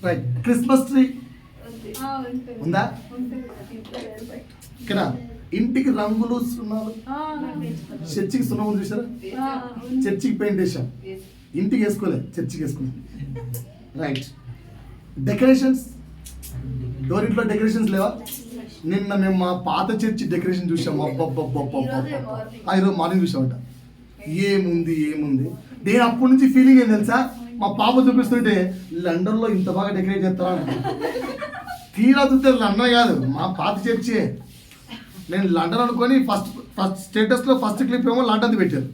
రైట్, క్రిస్మస్ ట్రీ ఉందా? ఇక్కడ ఇంటికి రంగులు సున్నాలు, చర్చికి సున్నం చూసారా? చర్చికి పెయింట్ వేసాం, ఇంటికి వేసుకోలేదు, చర్చికి వేసుకున్నాం. రైట్, డెకరేషన్స్, డోరింట్లో డెకరేషన్స్ లేవా? నిన్న మేము మా పాత చర్చి డెకరేషన్ చూసాం, ఈరోజు మార్నింగ్ చూసామంట. ఏముంది నేను అప్పటి నుంచి ఫీలింగ్ ఏం తెలుసా, మా పాప చూపిస్తుంటే లండన్లో ఇంత బాగా డెకరేట్ చేస్తారా అంటే, తీరా చూస్తే లండన్ కాదు మా పాత చర్చే. నేను లండన్ అనుకొని ఫస్ట్ స్టేటస్లో ఫస్ట్ క్లిప్ ఏమో లండన్ది పెట్టారు,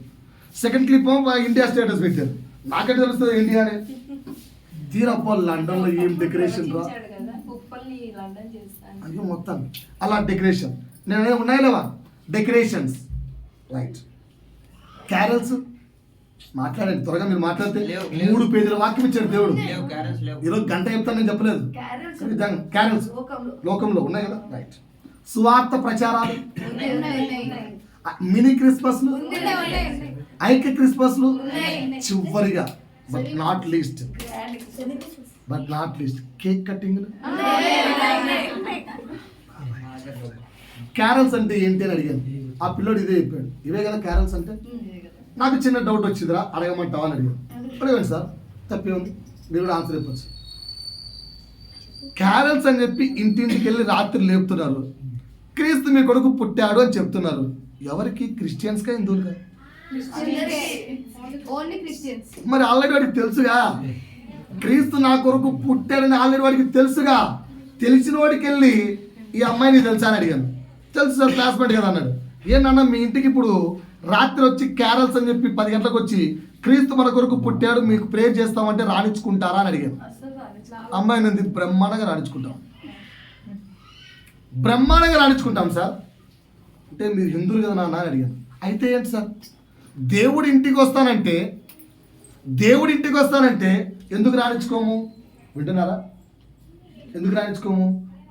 సెకండ్ క్లిప్ ఏమో ఇండియా స్టేటస్ పెట్టారు. నాకంటే తెలుస్తుంది ఇండియా అని. తీరప్ప లండన్లో ఏం డెకరేషన్ రా అయ్యో మొత్తం అలా డెకరేషన్. నేను ఉన్నాయి లేవా డెకరేషన్స్. రైట్, క్యారల్స్ మాట్లాడండి త్వరగా, మీరు మాట్లాడితే 3 పేజీల వాక్యం ఇచ్చాడు దేవుడు. ఈరోజు గంట చెప్తాను, నేను చెప్పలేదు. క్యారల్స్ లోకంలో ఉన్నాయి కదా. రైట్, సువార్త ప్రచారాలు, మినీ క్రిస్మస్లు, ఐక్య క్రిస్మస్లు, చివరిగా but not least cake cutting. Carols అంటే ఏంటి అని అడిగాను. ఆ పిల్లోడు ఇదే చెప్పాడు, ఇవే కదా క్యారల్స్ అంటే. నాకు చిన్న డౌట్ వచ్చిందిరా, అడగమంటావా అని అడిగాను. అడగండి సార్, తప్పే ఉంది, మీరు కూడా ఆన్సర్ చెప్పచ్చు. క్యారల్స్ అని చెప్పి ఇంటింటికి వెళ్ళి రాత్రి లేపుతున్నారు, క్రీస్తు మీ కొడుకు పుట్టాడు అని చెప్తున్నారు. ఎవరికి? క్రిస్టియన్స్గా, హిందువులుగా? మరి ఆల్రెడీ వాడికి తెలుసుగా క్రీస్తు నా కొరకు పుట్టాడని, ఆల్రెడీ వాడికి తెలుసుగా. తెలిసిన వాడికి వెళ్ళి ఈ అమ్మాయిని తెలుసా అని అడిగాను. తెలుసు సార్, క్లాస్మేట్ కదా అన్నాడు. ఏంటన్నా మీ ఇంటికి ఇప్పుడు రాత్రి వచ్చి క్యారల్స్ అని చెప్పి 10 గంటలకు వచ్చి క్రీస్తు మన కొరకు పుట్టాడు మీకు ప్రేయర్ చేస్తామంటే రాణించుకుంటారా అని అడిగాను. అమ్మాయి నుండి బ్రహ్మాండంగా రాణించుకుంటాం సార్ అంటే, మీరు హిందువులు కదా నాన్న అని అడిగాను. అయితే ఏంటి సార్, దేవుడి ఇంటికి వస్తానంటే ఎందుకు రాణించుకోము? వింటున్నారా? ఎందుకు రాణించుకోము?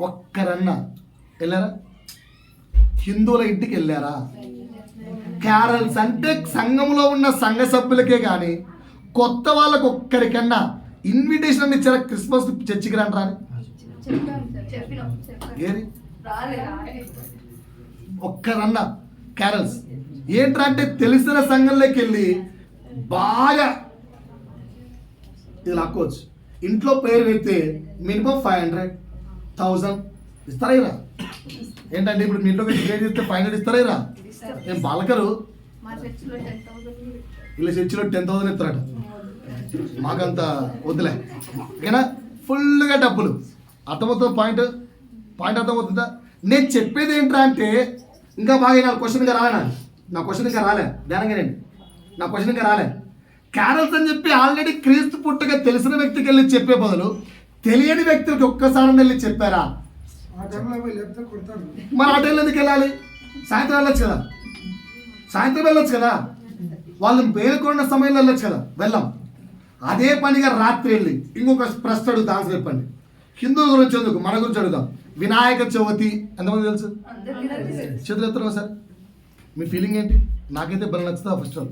ఒక్కరన్నా వెళ్ళారా? హిందువుల ఇంటికి వెళ్ళారా? క్యారల్స్ అంటే సంఘంలో ఉన్న సంఘ సభ్యులకే కానీ కొత్త వాళ్ళకు ఒక్కరికన్నా ఇన్విటేషన్ అని ఇచ్చారా క్రిస్మస్ చర్చికి రండి అని? ఏది ఒక్కరన్నా క్యారల్స్ ఏంట్రా అంటే తెలిసిన సంఘంలోకి వెళ్ళి బాగా ఇది లాక్కోవచ్చు. ఇంట్లో పేరు పెడితే మినిమం 500,000 ఇస్తారా ఇరా? ఏంటంటే ఇప్పుడు మీ ఇంట్లో పేరు చేస్తే 500 ఇస్తారా ఇరా? ఏం బాలకరు ఇలా చర్చిలో 10,000 ఇస్తారట. మాకంత వద్దులే ఓకేనా? ఫుల్గా డబ్బులు. అర్థమవుతుంది పాయింట్ అర్థమవుతుందా? నేను చెప్పేది ఏంట్రా అంటే ఇంకా బాగా నా క్వశ్చన్ ఇంకా రాలే. నా క్వశ్చన్ ఇంకా రాలే ధ్యానంగానండి. నా క్వశ్చన్ ఇంకా రాలే. క్యారల్స్ అని చెప్పి ఆల్రెడీ క్రీస్తు పుట్టగా తెలిసిన వ్యక్తికి వెళ్ళి చెప్పే బదులు తెలియని వ్యక్తికి ఒక్కసారి వెళ్ళి చెప్పారా? మరి ఆ టైంలో ఎందుకు వెళ్ళాలి? సాయంత్రం వెళ్ళొచ్చు కదా, సాయంత్రం వెళ్ళొచ్చు కదా, వాళ్ళు మేలుకొన్న సమయంలో వెళ్ళొచ్చు కదా. వెళ్ళాం. అదే పనిగా రాత్రి వెళ్ళి ఇంకొక ప్రశ్న అడుగుతా, ఆన్సర్ చెప్పండి. హిందువుల గురించి ఎందుకు, మన గురించి అడుగుదాం. వినాయక చవితి ఎంతమంది తెలుసు? చేతులు ఎత్తున్నా సార్. మీ ఫీలింగ్ ఏంటి? నాకైతే బలం నచ్చుతా. First all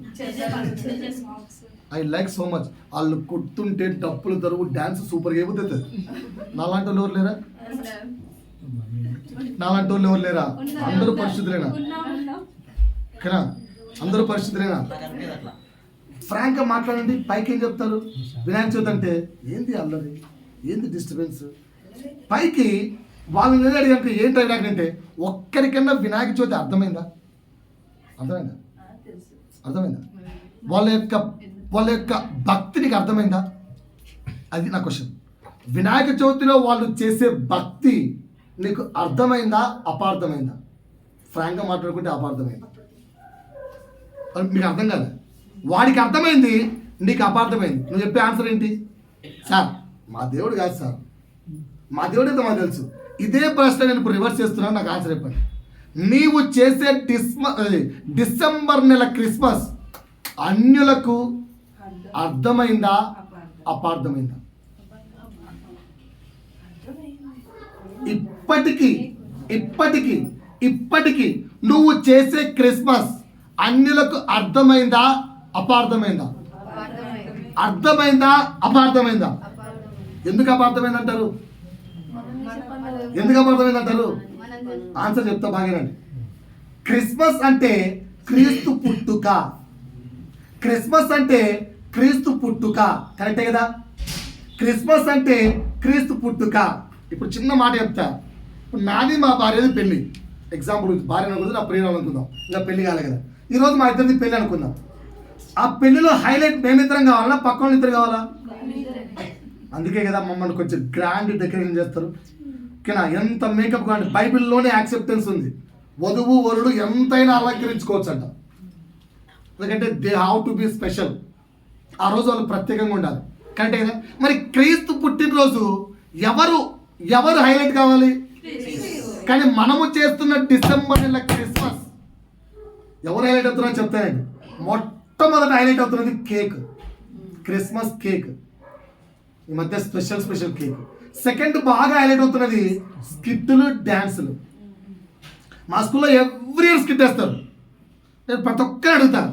I like so much. వాళ్ళు కొడుతుంటే డప్పులు తరువు డ్యాన్స్ సూపర్గా అయిపోతుంది. నాలాంటి వాళ్ళు ఎవరు లేరా? నాలాంటి వాళ్ళు ఎవరు లేరా? అందరూ పరిస్థితులేనా? ఓకేనా? అందరూ పరిస్థితులేనా? ఫ్రాంక్గా మాట్లాడండి. పైకి ఏం చెప్తారు? వినాయక చవితి అంటే ఏంది అల్లరి, ఏంది డిస్టర్బెన్స్? పైకి వాళ్ళని అడిగాక ఏంటి అడిగాకంటే ఒక్కరికన్నా వినాయక చవితి అర్థమైందా? అర్థమైందా? వాళ్ళ యొక్క భక్తి నీకు అర్థమైందా? అది నా క్వశ్చన్. వినాయక చవితిలో వాళ్ళు చేసే భక్తి నీకు అర్థమైందా, అపార్థమైందా? ఫ్రాంక్గా మాట్లాడుకుంటే అపార్థమైంది. మీకు అర్థం కాదు, వాడికి అర్థమైంది, నీకు అపార్థమైంది. నువ్వు చెప్పే ఆన్సర్ ఏంటి? సార్ మా దేవుడు కాదు సార్, మా దేవుడు అయితే మాకు తెలుసు. ఇదే ప్రశ్న నేను ఇప్పుడు రివర్స్ చేస్తున్నాను. నాకు ఆన్సర్ చెప్పండి. నీవు చేసే డిసెంబర్ నెల క్రిస్మస్ అన్యులకు అర్థమైందా, అపార్థమైందా? ఇప్పటికీ నువ్వు చేసే క్రిస్మస్ అన్యులకు అర్థమైందా, అపార్థమైందా? అర్థమైందా, అపార్థమైందా? ఎందుకు అపార్థమైందంటారు? ఎందుకు అపార్థమైందంటారు? ఆన్సర్ చెప్తా బాగానండి. క్రిస్మస్ అంటే క్రీస్తు పుట్టుక. క్రిస్మస్ అంటే క్రీస్తు పుట్టుక. కరెక్టే కదా? క్రిస్మస్ అంటే క్రీస్తు పుట్టుక. ఇప్పుడు చిన్న మాట చెప్తా. ఇప్పుడు నాది మా భార్యది పెళ్ళి. ఎగ్జాంపుల్ భార్య అనుకుందాం, నా ప్రియులు అనుకుందాం. ఇంకా పెళ్లి కాలే కదా. ఈరోజు మా ఇద్దరిది పెళ్ళి అనుకుందాం. ఆ పెళ్లిలో హైలైట్ మేమిద్దరం కావాలా, పక్క వాళ్ళు ఇద్దరు కావాలా? అందుకే కదా మమ్మల్ని కొంచెం గ్రాండ్ డెకరేషన్ చేస్తారు. ఓకేనా? ఎంత మేకప్ కానీ బైబిల్లోనే యాక్సెప్టెన్స్ ఉంది. వధువు వరుడు ఎంతైనా అలంకరించుకోవచ్చు అంట. ఎందుకంటే they have to be special. ఆ రోజు వాళ్ళు ప్రత్యేకంగా ఉండాలి. కరెక్టే కదా? మరి క్రీస్తు పుట్టినరోజు ఎవరు హైలైట్ కావాలి? కానీ మనము చేస్తున్న డిసెంబర్ నెల క్రిస్మస్ ఎవరు హైలైట్ అవుతున్నారో చెప్తానండి. మొట్టమొదటి హైలైట్ అవుతున్నది కేక్. Christmas cake. ఈ మధ్య స్పెషల్ కేక్. సెకండ్ బాగా హైలైట్ అవుతున్నది స్కిట్లు, డ్యాన్సులు. మా స్కూల్లో ఎవ్రీ ఇయర్ స్కిట్ వేస్తారు. నేను ప్రతి ఒక్కరు అడుగుతాను,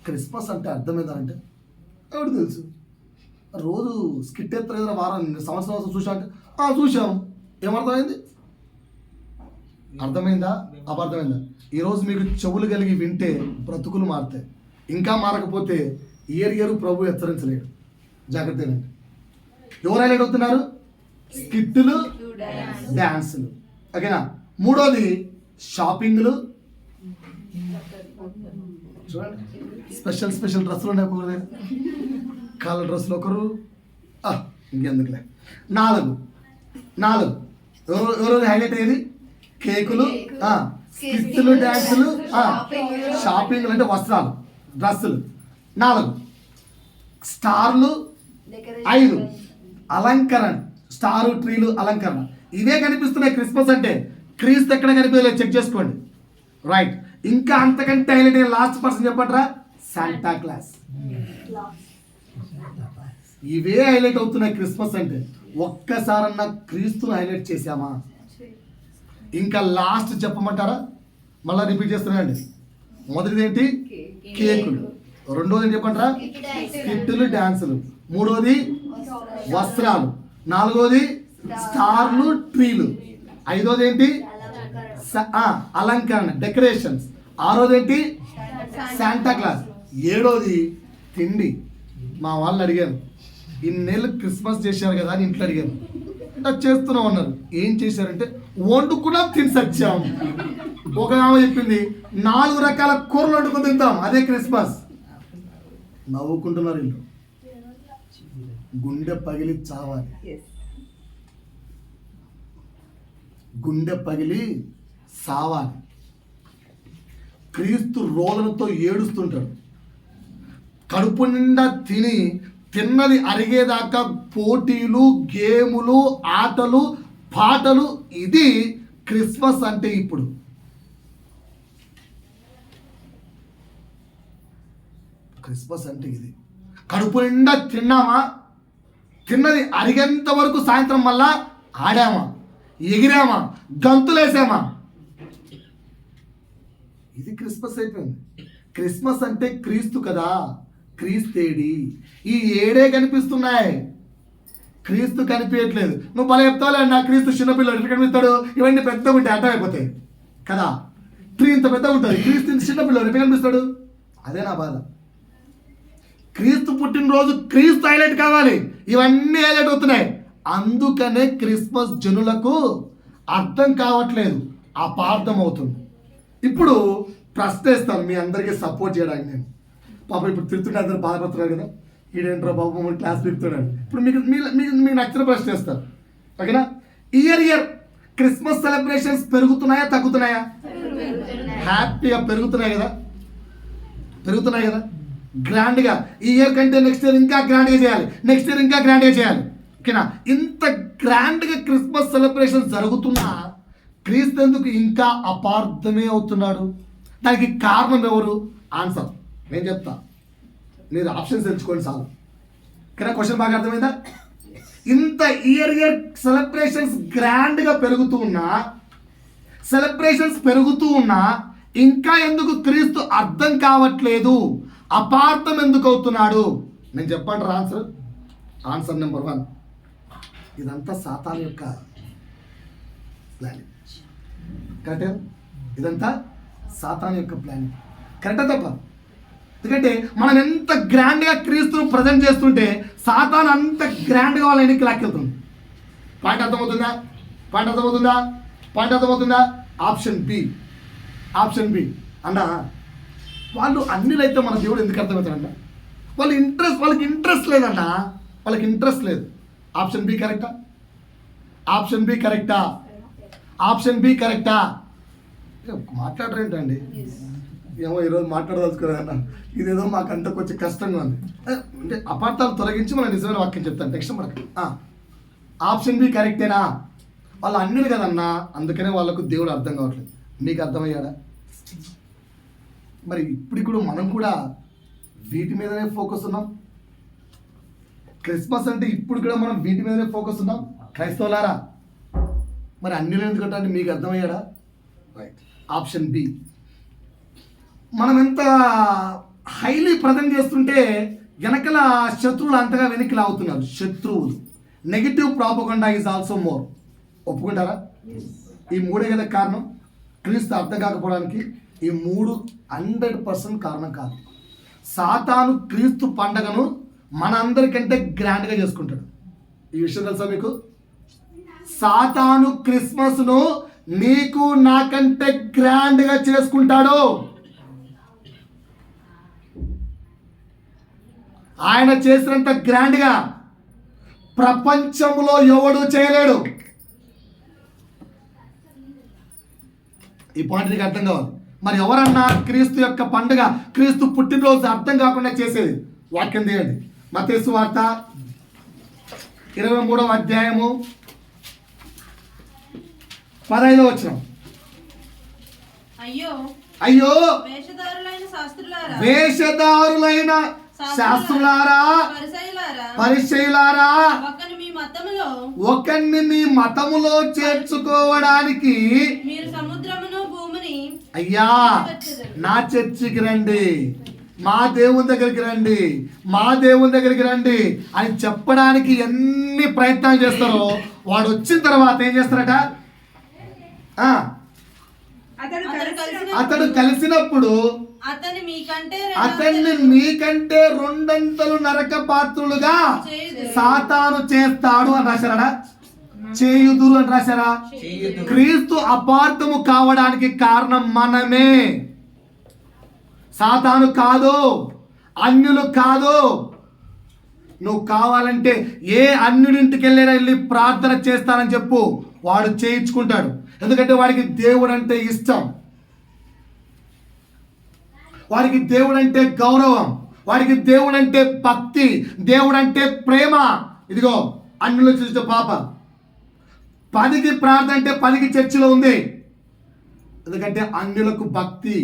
క్రిస్మస్ అంటే అర్థమైందంటే ఎవరు తెలుసు? రోజు స్కిట్ ఎత్తారు కదా, వారం సంవత్సరం చూసా అంటే చూసాం. ఏమర్థమైంది? అర్థమైందా, అపార్థమైందా? ఈరోజు మీకు చెవులు కలిగి వింటే బ్రతుకులు మారుతాయి. ఇంకా మారకపోతే ఇయర్ ప్రభు హెచ్చరించలేడు. జాగ్రత్తనండి. ఎవరు హైలైట్ అవుతున్నారు? స్కిట్లు, డ్యాన్సులు. ఓకేనా? మూడోది షాపింగ్లు. చూడండి, స్పెషల్ డ్రెస్సులు ఉన్నాయి. ఒకరు కాలర్ డ్రెస్సులు, ఒకరు ఇంకెందుకులే. నాలుగు ఎవరు హైలైట్ అయ్యేది? కేకులు, స్కిట్లు, డ్యాన్సులు, షాపింగ్లు అంటే వస్త్రాలు, డ్రెస్సులు. 4 స్టార్లు. 5 అలంకరణ, స్టారు, ట్రీలు, అలంకరణ. ఇవే కనిపిస్తున్నాయి క్రిస్మస్ అంటే. క్రీస్తు ఎక్కడ కనిపించలేదు, చెక్ చేసుకోండి. రైట్. ఇంకా అంతకంటే హైలైట్ అయిన లాస్ట్ పర్సన్ చెప్పండిరా, శాంటా క్లాస్. ఇవే హైలైట్ అవుతున్నాయి క్రిస్మస్ అంటే. ఒక్కసారన్నా క్రీస్తుని హైలైట్ చేశామా? ఇంకా లాస్ట్ చెప్పమంటారా? మళ్ళీ రిపీట్ చేస్తున్నానండి. మొదటిది ఏంటి? కేకులు. రెండోది ఏంటి చెప్పంటారా? స్కిట్టులు, డాన్సులు. మూడోది వస్త్రాలు. నాలుగోది స్టార్లు, ట్రీలు. ఐదోది ఏంటి? అలంకరణ, డెకరేషన్స్. ఆరోది ఏంటి? Santa Claus. ఏడోది తిండి. మా వాళ్ళని అడిగాను, ఇన్నేళ్ళు క్రిస్మస్ చేశారు కదా అని ఇంట్లో అడిగాను. అంటే చేస్తున్నాం అన్నారు. ఏం చేశారంటే వండుకున్నాం, తిని సచ్చాం. ఒక ఆమె చెప్పింది 4 రకాల కూరలు వండుకుని తింటాం, అదే క్రిస్మస్. నవ్వుకుంటున్నారు ఇంట్లో. గుండె పగిలి చావాలి, గుండె పగిలి సావాలి. క్రీస్తు రోదనతో ఏడుస్తుంటాడు. కడుపు నిండా తిన్నది అరిగేదాకా పోటీలు, గేములు, ఆటలు, పాటలు. ఇది క్రిస్మస్ అంటే. ఇప్పుడు క్రిస్మస్ అంటే ఇది. కడుపు నిండా తిన్నామా, తిన్నది అరిగేంత వరకు సాయంత్రం మళ్ళా ఆడామా, ఎగిరామా, గంతులేసామా, ఇది క్రిస్మస్ అయిపోయింది. క్రిస్మస్ అంటే క్రీస్తు కదా. క్రీస్తేడి? ఈ 7 కనిపిస్తున్నాయి, క్రీస్తు కనిపించట్లేదు. నువ్వు భలే చెప్తావులే, నా క్రీస్తు చిన్నపిల్లడు ఎట్లా కనిపిస్తాడు? ఇవన్నీ పెద్దగా ఉంటాయి, అడ్డం అయిపోతాయి కదా. ట్రీ ఇంత పెద్దగా ఉంటుంది, క్రీస్తు ఇంత చిన్నపిల్లడు ఎట్లా కనిపిస్తాడు? అదే నా బాధ. క్రీస్తు పుట్టినరోజు క్రీస్తు హైలైట్ కావాలి, ఇవన్నీ హైలైట్ అవుతున్నాయి. అందుకనే క్రిస్మస్ జనులకు అర్థం కావట్లేదు, అపార్థం అవుతుంది. ఇప్పుడు ప్రశ్నిస్తాను మీ అందరికీ సపోర్ట్ చేయడానికి. నేను పాపం ఇప్పుడు తిరుగుతుంటే అందరూ బాధపడుతున్నారు కదా, ఈడేంట్రో బాబు మమ్మల్ని క్లాస్ పెడుతున్నాడు. ఇప్పుడు మీకు మీకు నచ్చిన ప్రశ్న వేస్తారు, ఓకేనా? ఇయర్ క్రిస్మస్ సెలబ్రేషన్స్ పెరుగుతున్నాయా, తగ్గుతున్నాయా? హ్యాపీగా పెరుగుతున్నాయి కదా, పెరుగుతున్నాయి కదా. గ్రాండ్గా ఈ ఇయర్ కంటే నెక్స్ట్ ఇయర్ ఇంకా గ్రాండ్గా చేయాలి, నెక్స్ట్ ఇయర్ ఇంకా గ్రాండ్గా చేయాలి, ఓకేనా? ఇంత గ్రాండ్గా క్రిస్మస్ సెలబ్రేషన్ జరుగుతున్నా క్రీస్తు ఎందుకు ఇంకా అపార్థమే అవుతున్నాడు? దానికి కారణం ఎవరు? ఆన్సర్ నేను చెప్తా, మీరు ఆప్షన్స్ ఎంచుకోండి చాలు, ఓకేనా? క్వశ్చన్ బాగా అర్థమైందా? ఇంత ఇయర్ సెలబ్రేషన్స్ గ్రాండ్గా పెరుగుతూ ఉన్నా ఇంకా ఎందుకు క్రీస్తు అర్థం కావట్లేదు, అపార్థం ఎందుకు అవుతున్నాడు? నేను చెప్పండి ఆన్సర్ నెంబర్ 1, ఇదంతా సాతాను యొక్క ప్లానింగ్. కరెక్టే? ఇదంతా సాతాను యొక్క ప్లానింగ్. కరెక్టా తప్ప? ఎందుకంటే మనం ఎంత గ్రాండ్గా క్రీస్తును ప్రజెంట్ చేస్తుంటే సాతాను అంత గ్రాండ్గా వాళ్ళ ఎన్నిక లాక్కెళ్తుంది. పాయింట్ అర్థమవుతుందా? ఆప్షన్ బి అన్న, వాళ్ళు అన్నిలైతే మన దేవుడు ఎందుకు అర్థమవుతాడంట? వాళ్ళకి ఇంట్రెస్ట్ లేదంట, వాళ్ళకి ఇంట్రెస్ట్ లేదు. ఆప్షన్ బి కరెక్టా? మాట్లాడరేంటండి? ఏమో ఈరోజు మాట్లాడదలుచుకోలేదన్న, ఇదేదో మాకంతా కొంచెం కష్టంగా ఉంది. అంటే అపార్థాలు తొలగించి మనం నిజమైన వాక్యం చెప్తాను నెక్స్ట్ మనకి. ఆప్షన్ బి కరెక్టేనా? వాళ్ళు అన్నిలు కదన్నా, అందుకనే వాళ్ళకు దేవుడు అర్థం కావట్లేదు. మీకు అర్థమయ్యాడా? మరి ఇప్పుడు మనం కూడా వీటి మీదనే ఫోకస్ ఉన్నాం. క్రిస్మస్ అంటే ఇప్పుడు కూడా మనం వీటి మీదనే ఫోకస్ ఉన్నాం క్రైస్తవులారా. మరి అన్నిలు ఎందుకంటే మీకు అర్థమయ్యాడా? Right, option B. మనం ఎంత హైలీ ప్రజెంట్ చేస్తుంటే వెనకల శత్రువులు అంతగా వెనక్కి లాగుతున్నారు. శత్రువులు, negative propaganda is also more. ఒప్పుకుంటారా? ఈ 3 కదా కారణం క్రీస్తు అర్థం కాకపోవడానికి. ఈ 3 100% కారణం కాదు. సాతాను క్రీస్తు పండగను మనందరికంటే గ్రాండ్గా చేసుకుంటాడు. ఈ విషయం తెలుసా మీకు? సాతాను క్రిస్మస్ను నీకు నాకంటే గ్రాండ్గా చేసుకుంటాడు. ఆయన చేసినంత గ్రాండ్గా ప్రపంచంలో ఎవడు చేయలేడు. ఈ పాయింట్ నీకు అర్థం కావాలి. మరి ఎవరన్నా క్రీస్తు యొక్క పండుగ, క్రీస్తు పుట్టినరోజు అర్థం కాకుండా చేసేది? వాక్యం తీయండి. మత్తయి సువార్త 23వ అధ్యాయము 15వ వచనం. అయ్యో వేషధారులైన శాస్త్రులారా, పరిసయ్యులారా, ఒకరిని మీ మతములో చేర్చుకోవడానికి మీరు సముద్రమును భూమిని అయ్యా నా చర్చికి రండి, మా దేవుని దగ్గరికి రండి, మా దేవుని దగ్గరికి రండి అని చెప్పడానికి ఎన్ని ప్రయత్నాలు చేస్తారో వాడు వచ్చిన తర్వాత ఏం చేస్తారట? అతడు కలిసినప్పుడు అతన్ని మీకంటే రెండంతలు నరక పాత్రులుగా సాతాను చేస్తాడు అని రాశారా? చేయుదురు అని రాశారా? క్రీస్తు అపార్థము కావడానికి కారణం మనమే, సాతాను కాదు, అన్యులు కాదు. నువ్వు కావాలంటే ఏ అన్యుడింటికి వెళ్ళి ప్రార్థన చేస్తానని చెప్పు, వాడు చేయించుకుంటాడు. ఎందుకంటే వాడికి దేవుడు అంటే ఇష్టం, వాడికి దేవుడు అంటే గౌరవం, వాడికి దేవుడు అంటే భక్తి, దేవుడు అంటే ప్రేమ. ఇదిగో అన్యులు చూసిన పాప 10కి ప్రార్థన అంటే 10కి చర్చిలో ఉంది. ఎందుకంటే అన్యులకు భక్తి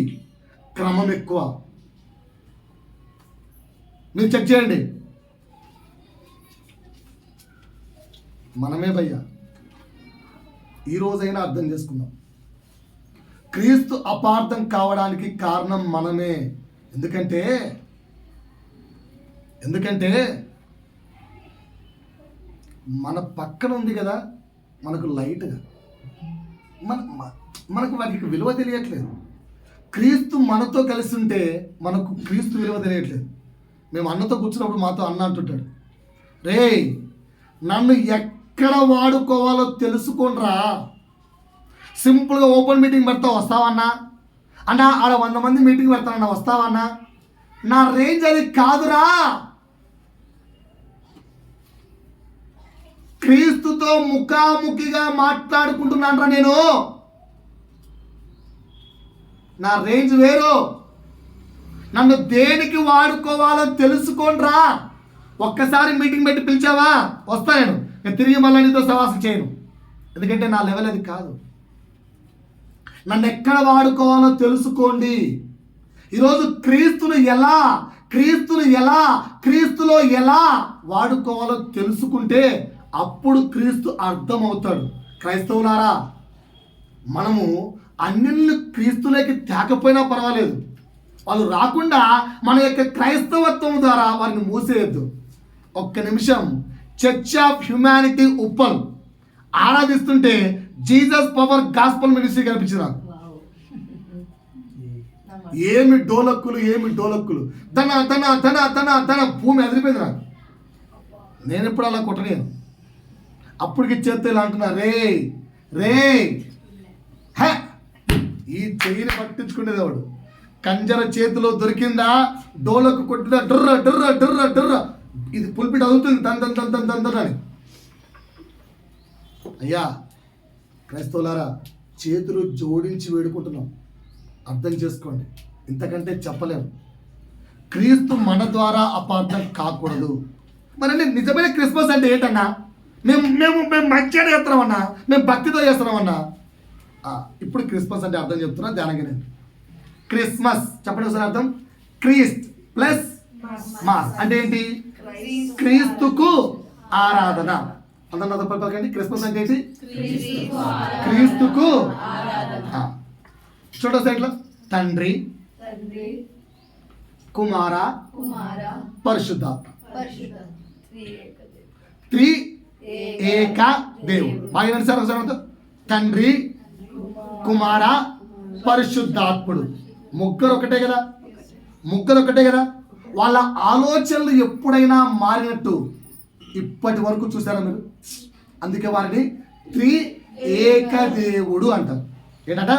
క్రమం ఎక్కువ. మీరు చెక్ చేయండి. మనమే భయ్యా ఈ రోజైనా అర్థం చేసుకుందాం. క్రీస్తు అపార్థం కావడానికి కారణం మనమే. ఎందుకంటే మన పక్కన ఉంది కదా, మనకు లైట్గా మనకు వాటికి విలువ తెలియట్లేదు. క్రీస్తు మనతో కలిసి ఉంటే మనకు క్రీస్తు విలువ తెలియట్లేదు. మేము అన్నతో కూర్చున్నప్పుడు మాతో అన్న అంటుంటాడు, రే నన్ను ఎక్కడ వాడుకోవాలో తెలుసుకోండిరా. సింపుల్గా ఓపెన్ మీటింగ్ పెడతావు, వస్తావన్నా అన్నా? ఆడ 100 మంది మీటింగ్ పెడతానన్నా, వస్తావన్నా? నా రేంజ్ అది కాదురా. క్రీస్తుతో ముఖాముఖిగా మాట్లాడుకుంటున్నానరా నేను. నా రేంజ్ వేరు. నన్ను దేనికి వాడుకోవాలో తెలుసుకోండిరా. ఒక్కసారి మీటింగ్ పెట్టి పిలిచావా, వస్తా నేను తిరిగి మళ్ళీ నీతో సవాసం చేయను. ఎందుకంటే నా లెవెల్ అది కాదు. నన్ను ఎక్కడ వాడుకోవాలో తెలుసుకోండి. ఈరోజు క్రీస్తులో ఎలా వాడుకోవాలో తెలుసుకుంటే అప్పుడు క్రీస్తు అర్థమవుతాడు. క్రైస్తవులారా, మనము అన్యుల్ని క్రీస్తులోకి తేకపోయినా పర్వాలేదు, వాళ్ళు రాకుండా మన యొక్క క్రైస్తవత్వం ద్వారా వారిని మూసేయద్దు. ఒక్క నిమిషం చర్చ్ ఆఫ్ హ్యుమానిటీ ఉప్పల్ ఆరాధిస్తుంటే జీసస్ పవర్ గాస్పల్ మినిస్ట్రీ కనిపించింది నాకు. ఏమి డోలక్కులు తన తన తన తన తన భూమి ఎదిరిపోయింది నాకు. నేను ఎప్పుడు అలా కొట్టలేను. అప్పటికి చేస్తే ఇలా అంటున్నా, రే ఈ చెయ్యిని పట్టించుకునేదేవాడు. కంజర చేతిలో దొరికిందా, డోలకు కొట్టిందా, డుర్ర ఇది పుల్పిట్ అవుతుంది తన అని. అయ్యా క్రైస్తవులారా, చేతులు జోడించి వేడుకుంటున్నాం, అర్థం చేసుకోండి. ఇంతకంటే చెప్పలేము. క్రీస్తు మన ద్వారా అపార్థం కాకూడదు. మరి నిజమైన క్రిస్మస్ అంటే ఏంటన్నా? మేము మంచిగా చేస్తున్నామన్నా, మేము భక్తితో చేస్తున్నామన్నా. ఇప్పుడు క్రిస్మస్ అంటే అర్థం చెప్తున్నా, ధ్యానంగా నేను. క్రిస్మస్ చెప్పండి ఒకసారి అర్థం. క్రీస్త్ ప్లస్ మాస్ అంటే ఏంటి? క్రీస్తుకు ఆరాధన. అందరూ పలకండి. క్రిస్మస్ అంటే ఏంటి? క్రీస్తుకు. చూడ సైడ్లో తండ్రి, కుమార, పరిశుద్ధాత్మ, త్రి ఏక దేవుడు. బాగా సార్ ఒకసారి. తండ్రి, కుమార, పరిశుద్ధాత్ముడు ముగ్గురు ఒకటే కదా. వాళ్ళ ఆలోచనలు ఎప్పుడైనా మారినట్టు ఇప్పటి వరకు చూసారా మీరు? అందుకే వారిని త్రి ఏక దేవుడు అంటారు. ఏంటంట?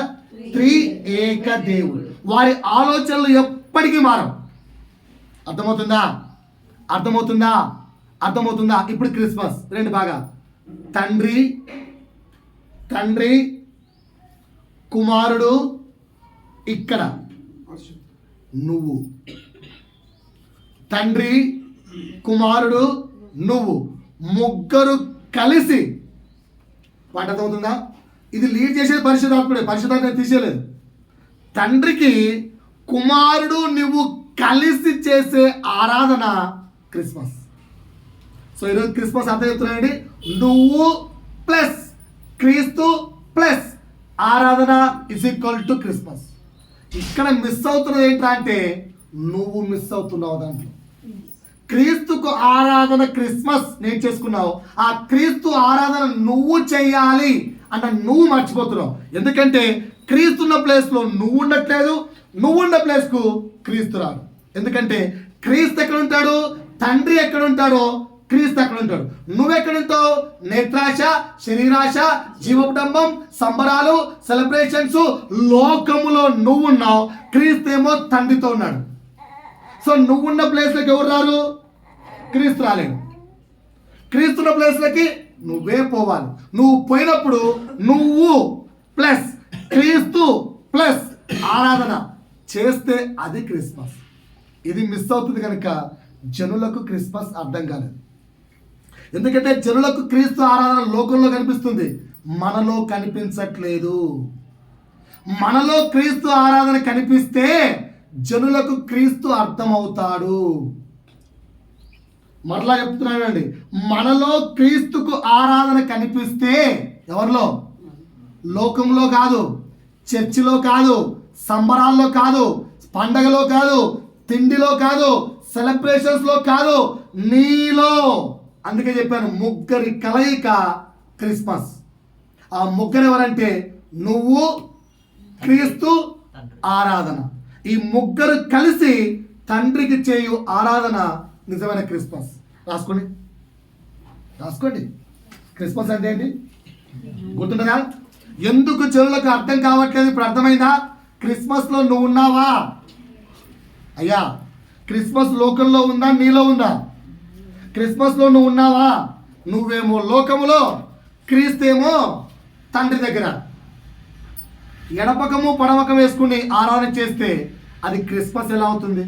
త్రి ఏక దేవుడు. వారి ఆలోచనలు ఎప్పటికీ మారం. అర్థమవుతుందా? ఇప్పుడు క్రిస్మస్ రెండు బాగా. తండ్రి కుమారుడు, ఇక్కడ నువ్వు. తండ్రి కుమారుడు నువ్వు ముగ్గురు కలిసి. వాటి అర్థమవుతుందా? ఇది లీడ్ చేసేది పరిశుద్ధాత్ముడే, పరిశుద్ధాత్మ తీసేయలేదు. తండ్రికి కుమారుడు నువ్వు కలిసి చేసే ఆరాధన క్రిస్మస్. సో ఈరోజు క్రిస్మస్ అర్థం చెప్తున్నానండి. నువ్వు ప్లస్ క్రీస్తు ప్లస్ ఆరాధన ఇస్ ఈక్వల్ టు క్రిస్మస్. ఇక్కడ మిస్ అవుతున్నది ఏంటంటే నువ్వు మిస్ అవుతున్నావు. దాంట్లో క్రీస్తుకు ఆరాధన క్రిస్మస్ నేను చేసుకున్నావు, ఆ క్రీస్తు ఆరాధన నువ్వు చెయ్యాలి అన్న నువ్వు మర్చిపోతున్నావు. ఎందుకంటే క్రీస్తున్న ప్లేస్లో నువ్వు ఉండట్లేదు, నువ్వు ఉన్న ప్లేస్కు క్రీస్తు రాడు. ఎందుకంటే క్రీస్తు ఎక్కడ ఉంటాడు, తండ్రి ఎక్కడ ఉంటాడో క్రీస్తు అక్కడ ఉంటాడు. నువ్వెక్కడుంటావు? నేత్రాశ, శరీరాశ, జీవకుటుంబం, సంబరాలు, సెలబ్రేషన్స్, లోకములో నువ్వున్నావు. క్రీస్తు ఏమో తండ్రితో ఉన్నాడు. సో నువ్వున్న ప్లేస్లోకి ఎవరు రారు? క్రీస్తు రాలేడు. క్రీస్తున్న ప్లేస్లోకి నువ్వే పోవాలి. నువ్వు పోయినప్పుడు నువ్వు ప్లస్ క్రీస్తు ప్లస్ ఆరాధన చేస్తే అది క్రిస్మస్. ఇది మిస్ అవుతుంది కనుక జనులకు క్రిస్మస్ అర్థం కాలేదు. ఎందుకంటే జనులకు క్రీస్తు ఆరాధన లోకంలో కనిపిస్తుంది, మనలో కనిపించట్లేదు. మనలో క్రీస్తు ఆరాధన కనిపిస్తే జనులకు క్రీస్తు అర్థమవుతాడు. మరలా చెప్తున్నానండి, మనలో క్రీస్తుకు ఆరాధన కనిపిస్తే, ఎవరిలో? లోకంలో కాదు, చర్చిలో కాదు, సంబరాల్లో కాదు, పండగలో కాదు, తిండిలో కాదు, సెలబ్రేషన్స్లో కాదు, నీలో. అందుకే చెప్పాను ముగ్గురి కలయిక క్రిస్మస్. ఆ ముగ్గురు ఎవరంటే నువ్వు, క్రీస్తు, ఆరాధన. ఈ ముగ్గురు కలిసి తండ్రికి చేయు ఆరాధన నిజమైన క్రిస్మస్. రాసుకోండి. క్రిస్మస్ అంటే ఏంటి గుర్తుండదా? ఎందుకు జనులకు అర్థం కావట్లేదు? ఇప్పుడు అర్థమైందా? క్రిస్మస్లో నువ్వు ఉన్నావా? అయ్యా, క్రిస్మస్ లోకంలో ఉందా, నీలో ఉందా? క్రిస్మస్లో నువ్వు ఉన్నావా? నువ్వేమో లోకములో, క్రీస్తేమో తండ్రి దగ్గర. ఎడపకము పడమకం వేసుకుని ఆరాధన చేస్తే అది క్రిస్మస్ ఎలా అవుతుంది?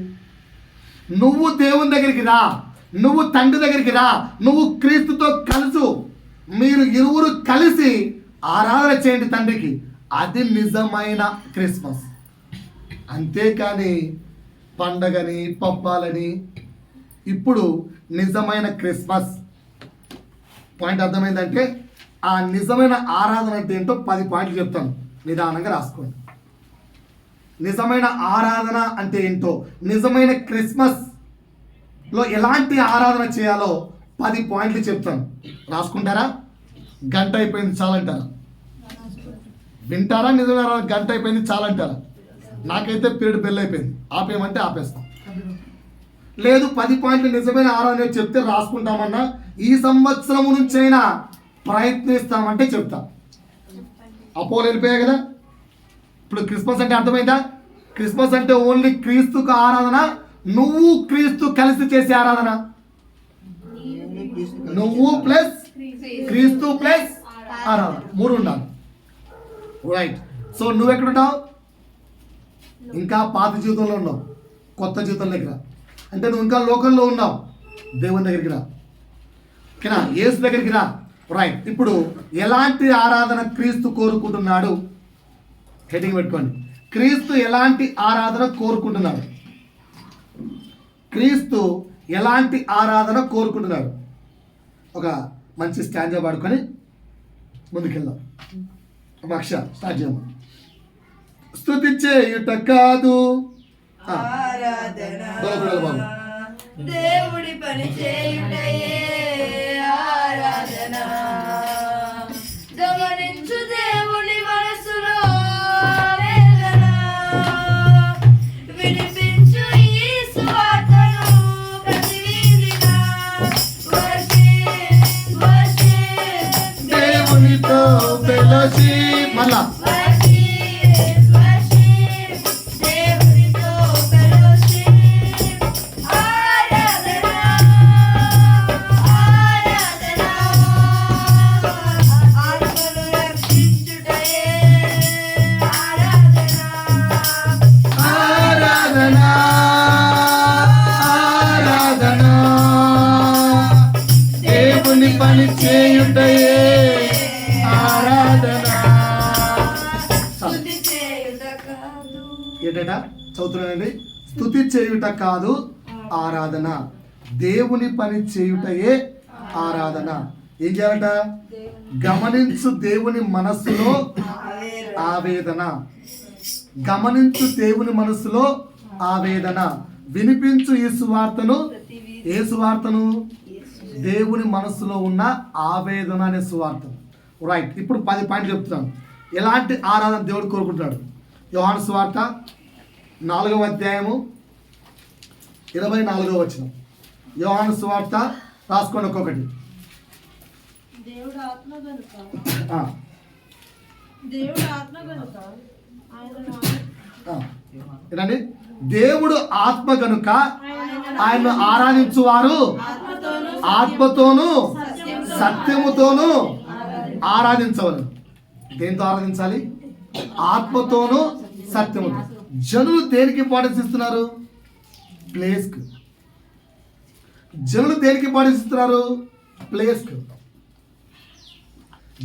నువ్వు దేవుని దగ్గరికి రా, నువ్వు తండ్రి దగ్గరికి రా, నువ్వు క్రీస్తుతో కలుసు, మీరు ఇరువురు కలిసి ఆరాధన చేయండి తండ్రికి. అది నిజమైన క్రిస్మస్. అంతేకాని పండగని, పబ్బాలని. ఇప్పుడు నిజమైన క్రిస్మస్ పాయింట్ అర్థమైందంటే ఆ నిజమైన ఆరాధన అంటే ఏంటో 10 పాయింట్లు చెప్తాను, నిదానంగా రాసుకోండి. నిజమైన ఆరాధన అంటే ఏంటో, నిజమైన క్రిస్మస్లో ఎలాంటి ఆరాధన చేయాలో 10 పాయింట్లు చెప్తాను. రాసుకుంటారా? గంట అయిపోయింది చాలంటారా? వింటారా? నిజమైన గంట అయిపోయింది చాలంటారా? నాకైతే పీరియడ్ బెల్ అయిపోయింది, ఆపేయమంటే ఆపేస్తాం. లేదు 10 పాయింట్లు నిజమైన ఆరాధన చెప్తే రాసుకుంటామన్నా, ఈ సంవత్సరం నుంచైనా ప్రయత్నిస్తామంటే చెప్తా. అపోలో వెళ్ళిపోయాయి కదా. ఇప్పుడు క్రిస్మస్ అంటే అర్థమైందా? క్రిస్మస్ అంటే ఓన్లీ క్రీస్తుకు ఆరాధన, నువ్వు క్రీస్తు కలిసి చేసే ఆరాధన. నువ్వు ప్లస్ క్రీస్తు ప్లస్ ఆరాధన, 3 ఉండాలి. రైట్. సో నువ్వు ఎక్కడున్నావు? ఇంకా పాత జీవితంలో ఉన్నావు, కొత్త జీవితం దగ్గర. అంటే నువ్వు ఇంకా లోకంలో ఉన్నావు, దేవుని దగ్గరికి రా. ఓకేనా? యేసు దగ్గరికి రా. రైట్. ఇప్పుడు ఎలాంటి ఆరాధన క్రీస్తు కోరుకుంటున్నాడు? హెడ్డింగ్ పెట్టుకోండి. క్రీస్తు ఎలాంటి ఆరాధన కోరుకుంటున్నాడు? క్రీస్తు ఎలాంటి ఆరాధన కోరుకుంటున్నాడు? ఒక మంచి స్టాంజా పాడుకొని ముందుకెళ్దాం. అక్ష స్టార్ట్ చేద్దాం. స్తుతి చేయుట కాదు ఆరాధన, బాబు. దేవుడి పని చేయుటయే ఆరాధన. గమనించు దేవుని మనసులో వేదన, వినిపించు ఈ సువార్తను ప్రతి వీధిన. వర్షిప్ వర్షిప్ దేవునితో ఫెలోషిప్. మళ్ళా పని చేయుటయే ఆరాధన. ఏంటట చదువుతున్నానండి. స్తుతి చేయుట కాదు ఆరాధన, దేవుని పని చేయుటయే ఆరాధన. ఏం చేయాలట? గమనించు దేవుని మనస్సులో ఆవేదన. గమనించు దేవుని మనస్సులో ఆవేదన. వినిపించు ఈ సువార్తను. ఏ సువార్తను? దేవుని మనస్సులో ఉన్న ఆవేదన అనే సువార్త. రైట్. ఇప్పుడు 10 పాయింట్లు చెప్తున్నాను. ఎలాంటి ఆరాధన దేవుడు కోరుకుంటున్నాడు? యోహాను సువార్త 4వ అధ్యాయము 24వ వచనం. యోహాను సువార్త రాసుకోండి ఒక్కొక్కటి. దేవుడు ఆత్మ గనుక ఆ, ఏంటండి? దేవుడు ఆత్మ కనుక ఆయన్ను ఆరాధించువారు ఆత్మతోనూ సత్యముతోనూ ఆరాధించవలను. దేంతో ఆరాధించాలి? ఆత్మతోనూ సత్యముతో. జనులు దేనికి ఇంపార్టెన్స్ ఇస్తున్నారు? ప్లేస్కు. జనులు దేనికి ఇంపార్టెన్స్ ఇస్తున్నారు? ప్లేస్కు.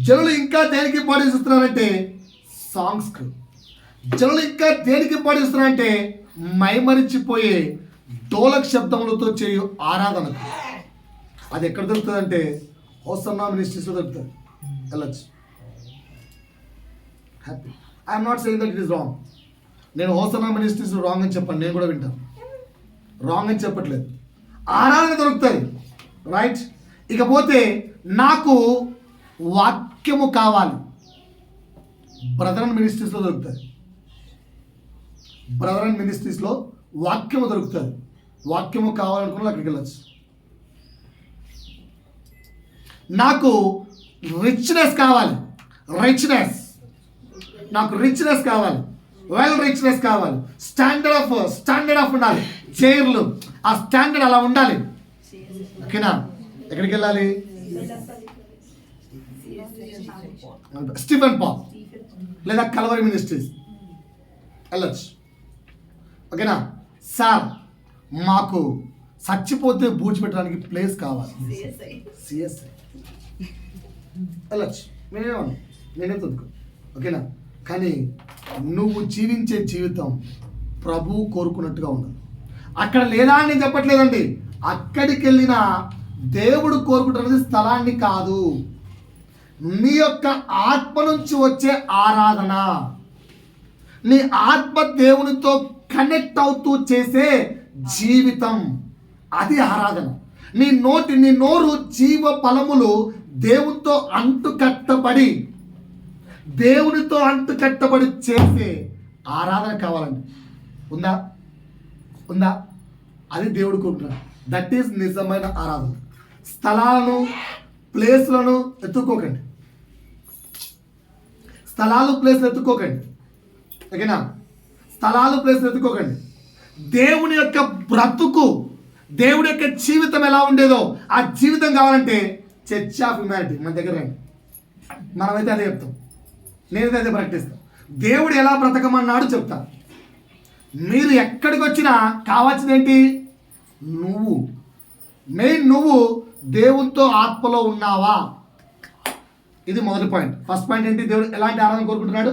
జనులు ఇంకా దేనికి ఇంపార్టెన్స్ ఇస్తున్నారంటే సాంగ్స్కు. జనులు ఇంకా దేనికి ఇంపార్టెన్స్ ఇస్తున్నారంటే మైమరిచిపోయే డోలక్ శబ్దములతో చేయు ఆరాధనకు. అది ఎక్కడ దొరుకుతుందంటే హోసన్నా మినిస్ట్రీస్లో దొరుకుతుంది. వెళ్ళచ్చు. Happy. I'm not saying that it is wrong. నేను హోసన్నా మినిస్ట్రీస్ రాంగ్ అని చెప్పాను. నేను కూడా వింటాను. రాంగ్ అని చెప్పట్లేదు. ఆరాధన దొరుకుతుంది. రైట్. ఇకపోతే నాకు వాక్యము కావాలి. బ్రదరన్ మినిస్ట్రీస్లో దొరుకుతుంది. బ్రదరన్ మినిస్ట్రీస్లో వాక్యము దొరుకుతుంది. వాక్యము కావాలనుకున్న అక్కడికి వెళ్ళచ్చు. నాకు రిచ్నెస్ కావాలి. నాకు రిచ్నెస్ కావాలి. రిచ్నెస్ కావాలి. స్టాండర్డ్ ఆఫ్ ఉండాలి. చైర్లు ఆ స్టాండర్డ్ అలా ఉండాలి. ఓకేనా? ఎక్కడికి వెళ్ళాలి? స్టీఫెన్ పాల్ లేదా కల్వరి మినిస్ట్రీస్ వెళ్ళచ్చు. ఓకేనా? సార్ మాకు చచ్చిపోతే బూడ్చిపెట్టడానికి ప్లేస్ కావాలి. సిఎస్ఐ వెళ్ళచ్చు. నేనే తొందుకు. ఓకేనా? కానీ నువ్వు జీవించే జీవితం ప్రభువు కోరుకున్నట్టుగా ఉండాలి. అక్కడ లేదా అని నేను చెప్పట్లేదండి. అక్కడికి వెళ్ళిన దేవుడు కోరుకుంటున్నది స్థలాన్ని కాదు, నీ యొక్క ఆత్మ నుంచి వచ్చే ఆరాధన. నీ ఆత్మ దేవునితో కనెక్ట్ అవుతూ చేసే జీవితం, అది ఆరాధన. నీ నోరు జీవ ఫలములు దేవునితో అంటుకట్టబడి చేసే ఆరాధన కావాలండి. ఉందా? అది దేవుడు కోరుకుంటున్నాడు. దట్ ఈస్ నిజమైన ఆరాధన. స్థలాలను, ప్లేస్లను ఎత్తుకోకండి. ఓకేనా? ప్లేస్లు ఎత్తుకోకండి. దేవుని యొక్క బ్రతుకు, దేవుడి యొక్క జీవితం ఎలా ఉండేదో ఆ జీవితం కావాలంటే చర్చ్ ఆఫ్ హ్యుమానిటీ మన దగ్గర రండి. మనమైతే అదే చెప్తాం. నేనైతే అదే ప్రకటిస్తాను. దేవుడు ఎలా బ్రతకమన్నాడు చెప్తా. మీరు ఎక్కడికి వచ్చినా కావాల్సింది ఏంటి? నువ్వు దేవునితో ఆత్మలో ఉన్నావా? ఇది మొదటి పాయింట్. ఫస్ట్ పాయింట్ ఏంటి? దేవుడు ఎలాంటి ఆరాధన కోరుకుంటున్నాడు?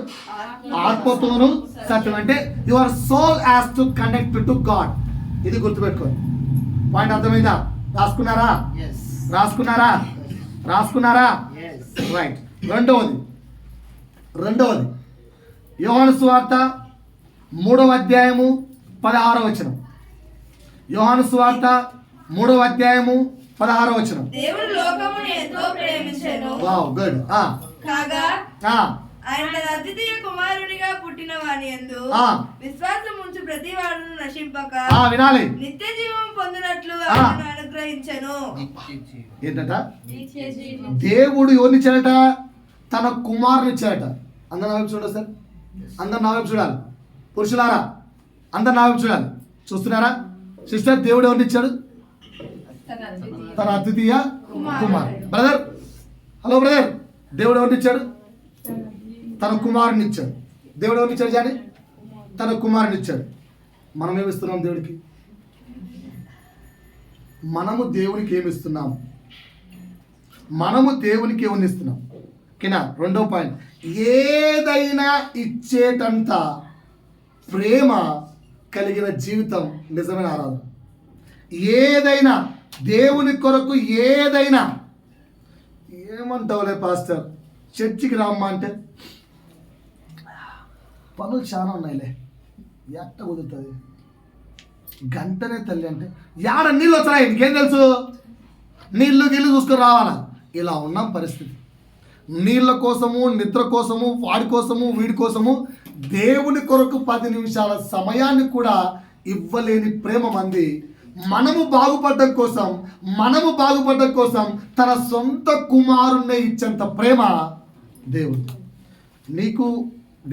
ఆత్మతోను సత్యం. అంటే your soul has to connect to God. ఇది గుర్తుపెట్టుకోండి. పాయింట్ అర్థమైందా? రాసుకున్నారా? రైట్. రెండవది యోహాను సువార్త 3వ అధ్యాయము 16వ వచనం. యోహాను సువార్త 3వ అధ్యాయము 16వ వచనం. దేవుడు లోకమును ఎంతో ప్రేమించెను. Wow, good. కాగా ఆయన తన అద్వితీయ కుమారునిగా పుట్టిన వాని యందు విశ్వాసం ఉంచు ప్రతి వాడును నశింపక వినాలి, నిత్య జీవం పొందినట్లు ఆయనను అనుగ్రహించెను. ఏంటట? దేవుడు ఎవరినిచ్చాడట? తన కుమారుని ఇచ్చాడట. అందరు నా వైపు చూడాలి సార్. అందరు నా వైపు చూడాలి. పురుషులారా అందరు నా వైపు చూడాలి. చూస్తున్నారా సిస్టర్? దేవుడు ఎవరిని ఇచ్చాడు? తన అద్వితీయ కుమార్. బ్రదర్, హలో బ్రదర్, దేవుడు ఎవరిని ఇచ్చాడు? తన కుమారుని ఇచ్చాడు. దేవుడు ఎవరిని ఇచ్చాడు? జాని తన కుమారుని ఇచ్చాడు. మనం ఏమిస్తున్నాం దేవుడికి? మనము దేవునికి ఏమిస్తున్నాం? మనము దేవునికి ఏమని ఇస్తున్నాం? ఓకేనా? రెండో పాయింట్, ఏదైనా ఇచ్చేటంత ప్రేమ కలిగిన జీవితం నిజమైన ఆరాధన. ఏదైనా దేవుని కొరకు ఏదైనా ఏమంటావులే పాస్టర్, చర్చికి రామ్మా అంటే పనులు చాలా ఉన్నాయిలే, ఎట్ట కుదురుతుంది, గంటనే తల్లి అంటే యాడ నీళ్ళు వచ్చాయి, నీకేం తెలుసు, నీళ్ళు గిల్లు చూసుకొని రావాలా. ఇలా ఉన్నాం పరిస్థితి. నీళ్ళ కోసము, నిద్ర కోసము, వాడి కోసము, వీడి కోసము దేవుని కొరకు 10 నిమిషాల సమయాన్ని కూడా ఇవ్వలేని ప్రేమ మంది. మనము బాగుపడడం కోసం తన సొంత కుమారుణ్ణి ఇచ్చేంత ప్రేమ దేవుడు. నీకు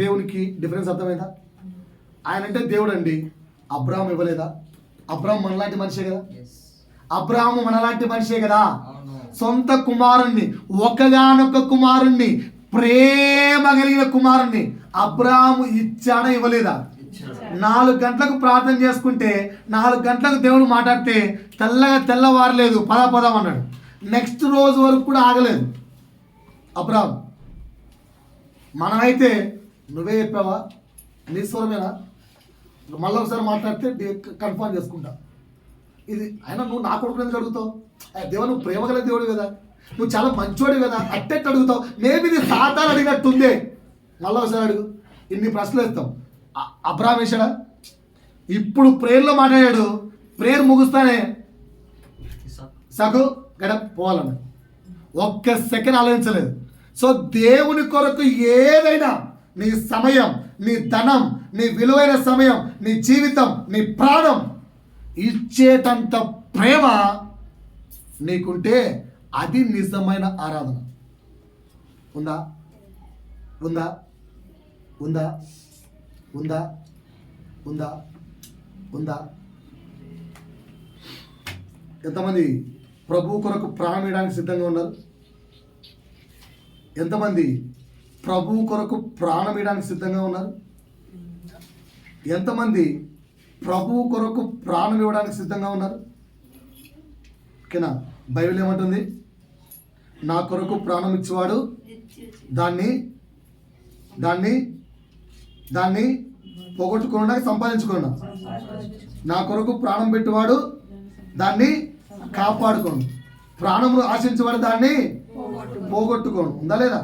దేవునికి డిఫరెన్స్ అర్థమైందా? ఆయన అంటే దేవుడు అండి. అబ్రాహాం ఇవ్వలేదా? అబ్రాహాం మనలాంటి మనిషే కదా. అబ్రాహాము మనలాంటి మనిషే కదా. సొంత కుమారుణ్ణి, ఒక్కగానొక్క కుమారుణ్ణి, ప్రేమ కలిగిన కుమారుణ్ణి అబ్రాహాము ఇచ్చాడా ఇవ్వలేదా? 4 గంటలకు ప్రార్థన చేసుకుంటే 4 గంటలకు దేవుడు మాట్లాడితే తెల్లవారలేదు, పదం అన్నాడు. నెక్స్ట్ రోజు వరకు కూడా ఆగలేదు అబ్రాహాం. మనమైతే నువ్వే చెప్పావా, నీ స్వరమేనా, మళ్ళీ ఒకసారి మాట్లాడితే కన్ఫర్మ్ చేసుకుంటా. ఇది అయినా నువ్వు నా కొడుకు ఎందుకు అడుగుతావు? దేవ, నువ్వు ప్రేమ గల దేవుడు కదా, నువ్వు చాలా మంచోడు కదా, అట్టెట్టు అడుగుతావు? మేబీ ఇది సాతాను అడిగినట్టుందే. మళ్ళీ ఒకసారి అడుగు. ఇన్ని ప్రశ్నలు వేస్తాం. అబ్రాహాం వేశాడా? ఇప్పుడు ప్రేయర్లో మాట్లాడాడు. ప్రేయర్ ముగుస్తానే సగు గడప పోవాలన్న, ఒక్క సెకండ్ ఆలోచించలేదు. సో దేవుని కొరకు ఏదైనా, నీ సమయం, నీ ధనం, నీ విలువైన సమయం, నీ జీవితం, నీ ప్రాణం ఇచ్చేటంత ప్రేమ నీకుంటే అది నిజమైన ఆరాధన. ఉందా? ఉందా? ఉందా? ఉందా? ఉందా? ఉందా? ఎంతమంది ప్రభు కొరకు ప్రాణం ఇవ్వడానికి సిద్ధంగా ఉన్నారు? ఎంతమంది ప్రభు కొరకు ప్రాణం ఇవ్వడానికి సిద్ధంగా ఉన్నారు? ఎంతమంది ప్రభు కొరకు ప్రాణం ఇవ్వడానికి సిద్ధంగా ఉన్నారు? ఓకేనా? బైబిల్ ఏమంటుంది? నా కొరకు ప్రాణం ఇచ్చేవాడు దాన్ని పోగొట్టుకున్నా సంపాదించుకున్నా, నా కొరకు ప్రాణం పెట్టేవాడు దాన్ని కాపాడుకోను, ప్రాణమును ఆశించేవాడు దాన్ని పోగొట్టుకోను. ఉందా లేదా?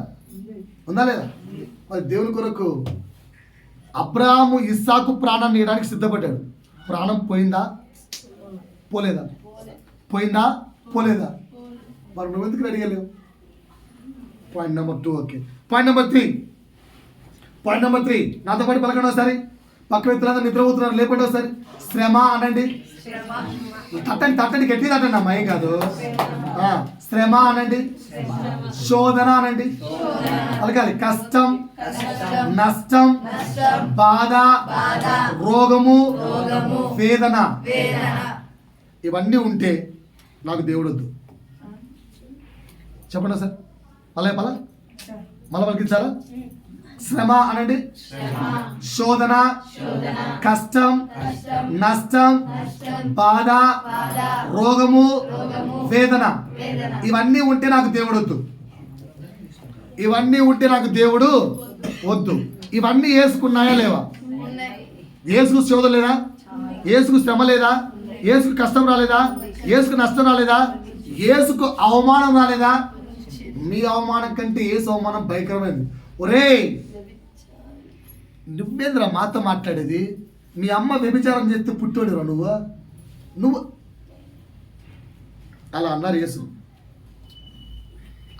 ఉందా లేదా? మరి దేవుని కొరకు అబ్రాహాము ఇస్సాకు ప్రాణాన్ని ఇవ్వడానికి సిద్ధపడ్డాడు. ప్రాణం పోయిందా? పోలేదా? పోయిందా? పోలేదా? మరి నువ్వు ఎందుకు అడిగలేవు? Point number 2. Okay, point number 3. నాతో పాటు పలకండి ఒకసారి. పక్క వ్యక్తులందరూ నిద్రపోతున్నారు, లేపండి ఒకసారి. శ్రమ అనండి. తట్టండి గట్టి తట్టండి అమ్మా, ఏం కాదు. శ్రమ అనండి. శోధన అనండి. అలాగే కష్టం, నష్టం, బాధ, రోగము, వేదన, ఇవన్నీ ఉంటే నాకు దేవుడు వద్దు. చెప్పండి సార్. మళ్ళీ పలికించాలా? శ్రమ అనండి. శోధన, కష్టం, నష్టం, బాధ, రోగము, వేదన, ఇవన్నీ ఉంటే నాకు దేవుడు వద్దు. ఇవన్నీ ఉంటే నాకు దేవుడు వద్దు. ఇవన్నీ వేసుకున్నాయా లేవా? ఏసుకు శోధన లేదా? ఏసుకు శ్రమ లేదా? ఏసుకు కష్టం రాలేదా? ఏసుకు నష్టం రాలేదా? ఏసుకు అవమానం రాలేదా? మీ అవమానం కంటే ఏసు అవమానం భయంకరమైంది. ఒరే, నువ్వేంద్ర మాతో మాట్లాడేది? మీ అమ్మ వ్యభిచారం చేస్తే పుట్టోడురా నువ్వు అలా అన్నారు యేసు.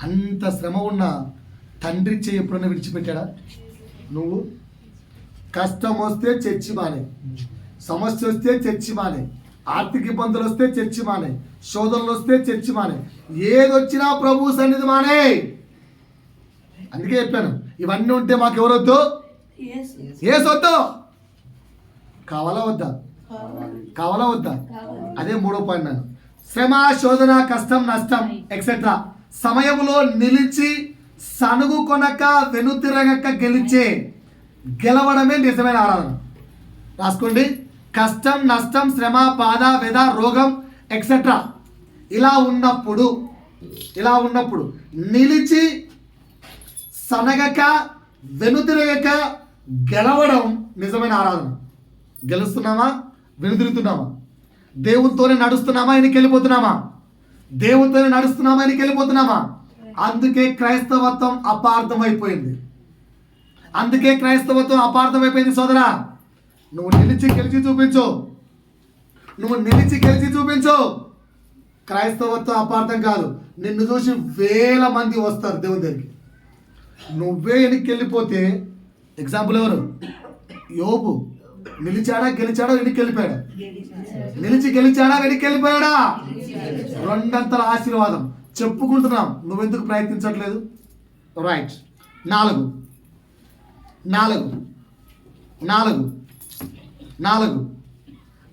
అంత శ్రమ ఉన్న తండ్రి చేయి ఎప్పుడైనా విడిచిపెట్టాడా? నువ్వు కష్టం వస్తే చర్చి మానే, సమస్య వస్తే చర్చి మానే, ఆర్థిక ఇబ్బందులు వస్తే చర్చి మానే, శోధనలు వస్తే చర్చి మానే, ఏదొచ్చినా ప్రభు సన్నిధి మానే. అందుకే చెప్పాను, ఇవన్నీ ఉంటే మాకు ఎవరొద్దు? యేసు వద్దు. కావాలా వద్దా? కావాలా వద్దా? అదే 3వ పాయింట్. నేను శ్రమ, శోధన, కష్టం, నష్టం ఎక్సెట్రా సమయంలో నిలిచి సనుగు కొనక వెనుతిరగక గెలవడమే నిజమైన ఆరాధన. రాసుకోండి. కష్టం, నష్టం, శ్రమ, బాధ, వ్యధ, రోగం ఎక్సెట్రా ఇలా ఉన్నప్పుడు నిలిచి సనగక వెనుతిరగక గెలవడం నిజమైన ఆరాధన. గెలుస్తున్నామా? వెనుతిరుగుతున్నామా? దేవునితోనే నడుస్తున్నామా? ఆయనకి వెళ్ళిపోతున్నామా? దేవునితోనే నడుస్తున్నామా? ఆయనకి వెళ్ళిపోతున్నామా? అందుకే క్రైస్తవత్వం అపార్థమైపోయింది. అందుకే క్రైస్తవత్వం అపార్థమైపోయింది సోదరా. నువ్వు నిలిచి గెలిచి చూపించు. నువ్వు నిలిచి గెలిచి చూపించు. క్రైస్తవత్వం అపార్థం కాదు. నిన్ను చూసి వేల మంది వస్తారు దేవుని దగ్గరికి. నువ్వే వెనక్కి వెళ్ళిపోతే ఎగ్జాంపుల్ ఎవరు? యోబు. నిలిచాడా గెలిచాడా వెనక్కి వెళ్ళిపోయాడా? నిలిచి గెలిచాడా వెనక్కి వెళ్ళిపోయాడా? రెండంతల ఆశీర్వాదం చెప్పుకుంటున్నాం. నువ్వెందుకు ప్రయత్నించట్లేదు? రైట్. 4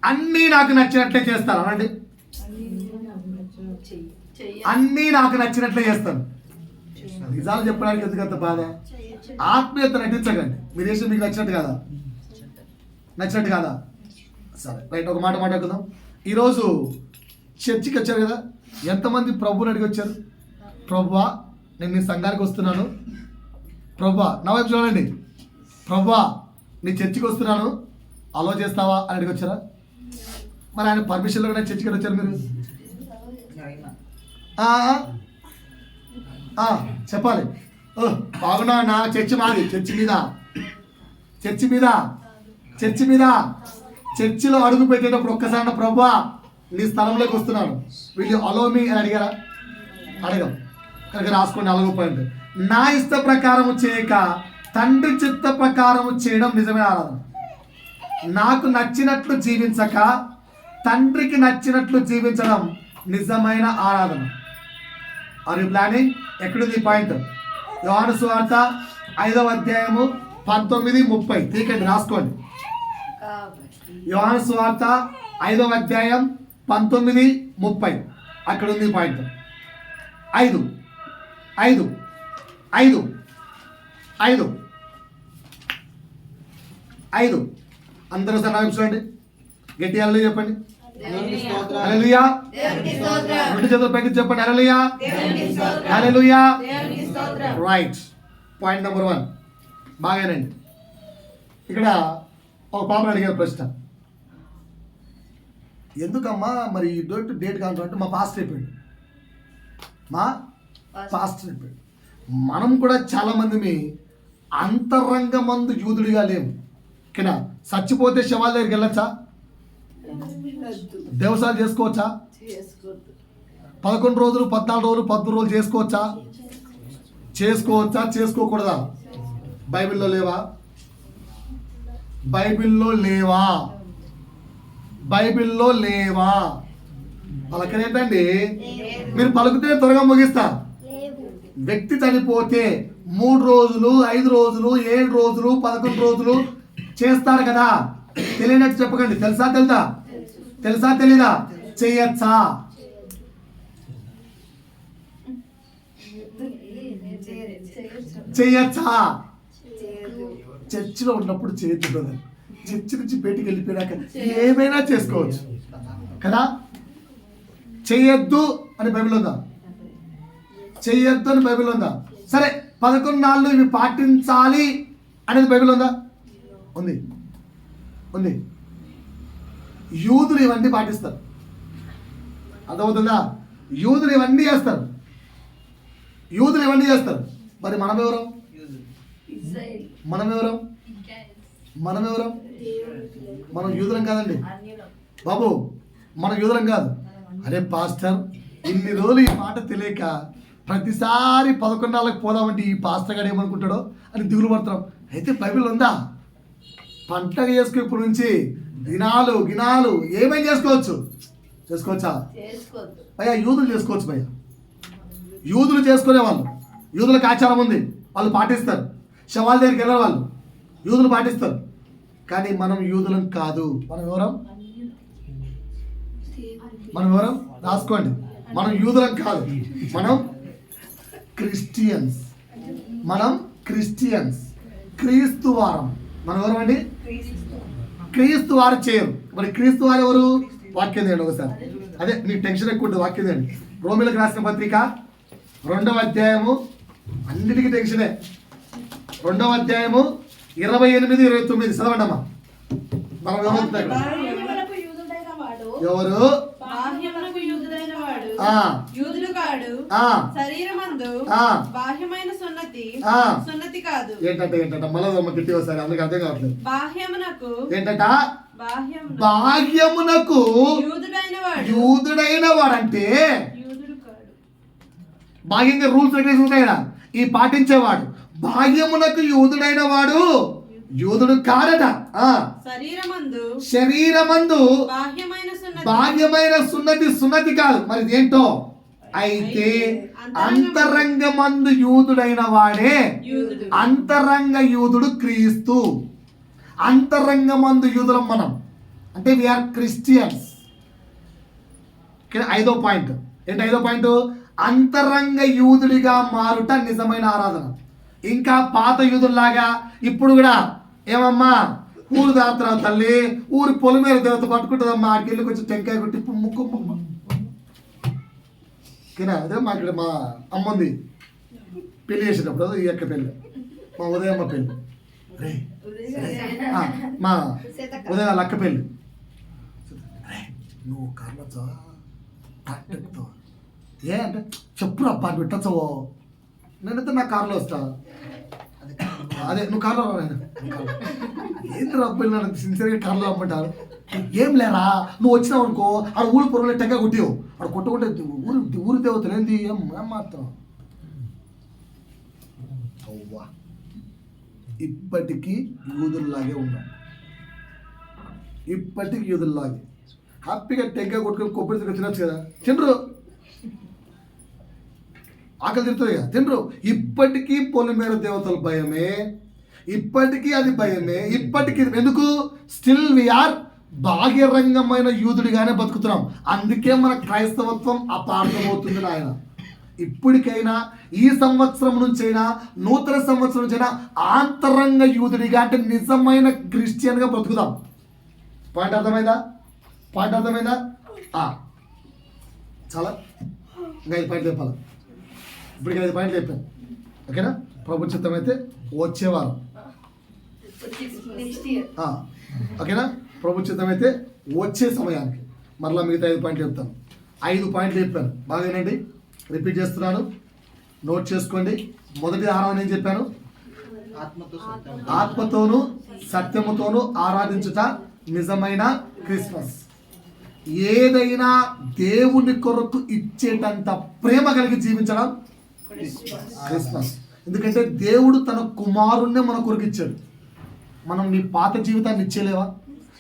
అన్నీ నాకు నచ్చినట్లే చేస్తాను అనండి. అన్నీ నాకు నచ్చినట్లే చేస్తాను. నిజాలు చెప్పడానికి ఎందుకంత బాధ? ఆత్మీయత నటించకండి. మీరు చేసి మీకు నచ్చినట్టు కాదా? నచ్చినట్టు కాదా? సరే రైట్. ఒక మాట మాట్లాడుకుందాం. ఈరోజు చర్చికి వచ్చారు కదా, ఎంతమంది ప్రభువుని అడిగి వచ్చారు? ప్రభువా నేను నీ సంఘానికి వస్తున్నాను, ప్రభువా నా వైపు చూడండి, ప్రభువా నీ చర్చికి వస్తున్నాను అలో చేస్తావా అని అడిగి వచ్చారా? మరి ఆయన పర్మిషన్లో కూడా చర్చికి వచ్చారు మీరు? చెప్పాలి. బాగున్నా నా చర్చి మాది. చర్చి మీద చర్చిలో అడుగు పెట్టేటప్పుడు ఒక్కసారి ప్రభువా నీ స్థలంలోకి వస్తున్నాను, వీళ్ళు అలోమి అని అడిగారా? అడగం. కనుక రాసుకోండి 4 పాయింట్. నా ఇష్ట ప్రకారము చేయక తండ్రి చిత్త ప్రకారము చేయడం నిజమే ఆరాధన. నాకు నచ్చినట్లు జీవించక తండ్రికి నచ్చినట్లు జీవించడం నిజమైన ఆరాధన. Are you planning? ఎక్కడుంది పాయింట్? యోహాను సువార్త 5వ అధ్యాయము 19-30 తీకండి, రాసుకోండి. యోహాను సువార్త 5వ అధ్యాయం 19-30 అక్కడ ఉంది పాయింట్. 5 అందరూ సార్ నా చూడండి, గట్టి హల్లెలూయా చెప్పండి. హల్లెలూయా. 2 చేతులు పైకి చెప్పండి. హల్లెలూయా, హల్లెలూయా. రైట్. Point number 1 బాగానండి. ఇక్కడ ఒక పాపను అడిగారు ప్రశ్న, ఎందుకమ్మా మరి ఈ డేట్ కాదు అంటే మా పాస్టర్ అయిపోయాడు. మనం కూడా చాలా మంది అంతరంగమందు యూదుడిగా లేము. ఓకేనా? చచ్చిపోతే శవాల దగ్గరికి వెళ్ళొచ్చా? దేవసాలు చేసుకోవచ్చా? 11 రోజులు 14 రోజులు 13 రోజులు చేసుకోవచ్చా? చేసుకోకూడదా? బైబిల్లో లేవా? పలకనేటండి. మీరు పలుకుతే త్వరగా ముగిస్తా. వ్యక్తి చనిపోతే 3 రోజులు 5 రోజులు 7 రోజులు 11 రోజులు చేస్తారు కదా. తెలియనట్టు చెప్పకండి. తెలుసా తెలీదా? చెయ్యొచ్చా? చర్చిలో ఉన్నప్పుడు చేయొచ్చు కదా. చర్చి నుంచి బయటికి వెళ్ళిపోయాక ఏమైనా చేసుకోవచ్చు కదా. చెయ్యొద్దు అని బైబిల్ ఉందా? సరే 11 నాళ్ళు ఇవి పాటించాలి అనేది బైబిల్ ఉందా? ఉంది. యూదులు ఇవన్నీ పాటిస్తారు. అర్థమవుతుందా? యూదులు ఇవన్నీ చేస్తారు. మరి మనం ఎవరం? మనం యూదులం కాదండి బాబు. మనం యూదులం కాదు. అరే పాస్టర్, ఇన్ని రోజులు ఈ మాట తెలియక ప్రతిసారి 11 నాళ్ళకి పోదామంటే ఈ పాస్టర్ గారు ఏమనుకుంటాడో అని దిగులు పడుతున్నాం. అయితే బైబిల్ ఉందా? పంటగ చేసుకో. ఇప్పుడు నుంచి గినాలు ఏమైనా చేసుకోవచ్చా? భయ్యా యూదులు చేసుకోవచ్చు. భయ్యా యూదులు చేసుకునే వాళ్ళు, యూదులకు ఆచారం ఉంది, వాళ్ళు పాటిస్తారు. శవాల దగ్గరికి వెళ్ళే వాళ్ళు యూదులు పాటిస్తారు. కానీ మనం యూదులం కాదు. మనం ఎవరం? రాసుకోండి. మనం యూదులం కాదు, మనం క్రిస్టియన్స్. క్రీస్తు వారం. మనం ఎవరు అండి? క్రీస్తు వారు చేయరు. మరి క్రీస్తు వారు ఎవరు? వాక్యం చేయండి ఒకసారి. అదే మీకు టెన్షన్ ఎక్కువ ఉంటుంది. వాక్యం చేయండి. రోమిలకు రాసిన పత్రిక 2వ అధ్యాయము, అన్నిటికీ టెన్షనే. 2వ అధ్యాయము 28-29 చదవండి అమ్మా. మనం ఎవరు? యూదుడు కాడు, శరీరమందు ఆ. బాహ్యమైన సున్నతి ఆ. సున్నతి కాదు. ఏంటంటే మళ్ళీ గట్టి వస్తారు, అందుకు అర్థం కావట్లేదు. బాహ్యమునకు ఏంటంట బాహ్యమునకు యూదుడైన యూదుడైన వాడంటే యూదుడు కాడు. బాహ్యంగా రూల్స్ రెగ్యులేషన్స్ ఉంటాయి కదా, ఈ పాటించేవాడు. బాహ్యమునకు యూదుడైన వాడు యూదుడు కాడట. శరీరమందు బాహ్యమైన సున్నతి కాదు. మరి ఏంటో అయితే అంతరంగమందు యూదుడైన వాడే అంతరంగ యూదుడు క్రీస్తు. అంతరంగమందు యూదులం మనం, అంటే వీఆర్ క్రిస్టియన్స్. 5వ పాయింట్ ఏంటి? 5వ పాయింట్ అంతరంగ యూదుడిగా మారుట నిజమైన ఆరాధన. ఇంకా పాత యూదుల్లాగా ఇప్పుడు కూడా ఏమమ్మా ఊరు దాత్రా తల్లి, ఊరి పొలిమేర దేవత పట్టుకుంటుందమ్మా, ఆడికెళ్ళి కొంచెం టెంకాయ కొట్టి ముక్కు అదే మాకు మా అమ్మంది పెళ్లి చేసేటప్పుడు ఈ యొక్క పెళ్ళి, మా ఉదయమ్మ పెళ్ళి, మా ఉదయం లక్క పెళ్ళి. నువ్వు కార్లొచ్చా ఎక్కుతావు ఏ అంటే చెప్పు అబ్బా పెట్టచ్చవో, నేనైతే నా కార్లో వస్తా. అదే నువ్వు కార్లో రా, ఏంటి రబ్బులు నన్ను సిన్సియర్గా కార్లో రమ్మంటారు. ఏం లేరా, నువ్వు వచ్చినావు అనుకో ఆడ ఊరు పొరలో టెంగా కొట్టావు, ఆడ కొట్టుకుంటే ఊరి దేవతలు ఏంది ఏం మాత్రం. అవ్వా ఇప్పటికీ యూదుల్లాగే ఉన్నాం, ఇప్పటికీ యూదుల్లాగే హ్యాపీగా టెంకాయ కొట్టుకొని కొబ్బరి దగ్గర తినచ్చు కదా, తినరు. ఆకలి తిరుగుతుంది కదా, తినరు. ఇప్పటికీ పొలిమేర దేవతల భయమే, ఇప్పటికీ అది భయమే, ఇప్పటికీ. ఎందుకు? స్టిల్ వీఆర్ బాహ్యరంగమైన యూదుడిగానే బతుకుతున్నాం. అందుకే మన క్రైస్తవత్వం అపార్థమవుతుంది ఆయన. ఇప్పటికైనా ఈ సంవత్సరం నుంచైనా నూతన సంవత్సరం నుంచైనా ఆంతరంగ యూదుడిగా, అంటే నిజమైన క్రిస్టియన్గా బ్రతుకుదాం. పాయింట్ అర్థమైందా? చాలా ఇంకా 5 పాయింట్లు చెప్పాలి. ఇప్పటికి 5 పాయింట్లు చెప్పాను, ఓకేనా? ప్రభు చిత్తం అయితే వచ్చేవారం, ఓకేనా? ప్రభు చిత్తం అయితే వచ్చే సమయానికి మరలా మిగతా 5 పాయింట్లు చెప్తాను. 5 పాయింట్లు చెప్పాను, బాగా వినండి, రిపీట్ చేస్తున్నాను, నోట్ చేసుకోండి. మొదటి ఆరాధన ఏం చెప్పాను? ఆత్మతోనూ సత్యముతోనూ ఆరాధించుట నిజమైన క్రిస్మస్. ఏదైనా దేవుని కొరకు ఇచ్చేటంత ప్రేమ కలిగి జీవించడం క్రిస్మస్. ఎందుకంటే దేవుడు తన కుమారుణ్ణి మన కొరకు ఇచ్చాడు. మనం నీ పాత జీవితాన్ని ఇచ్చేలేవా?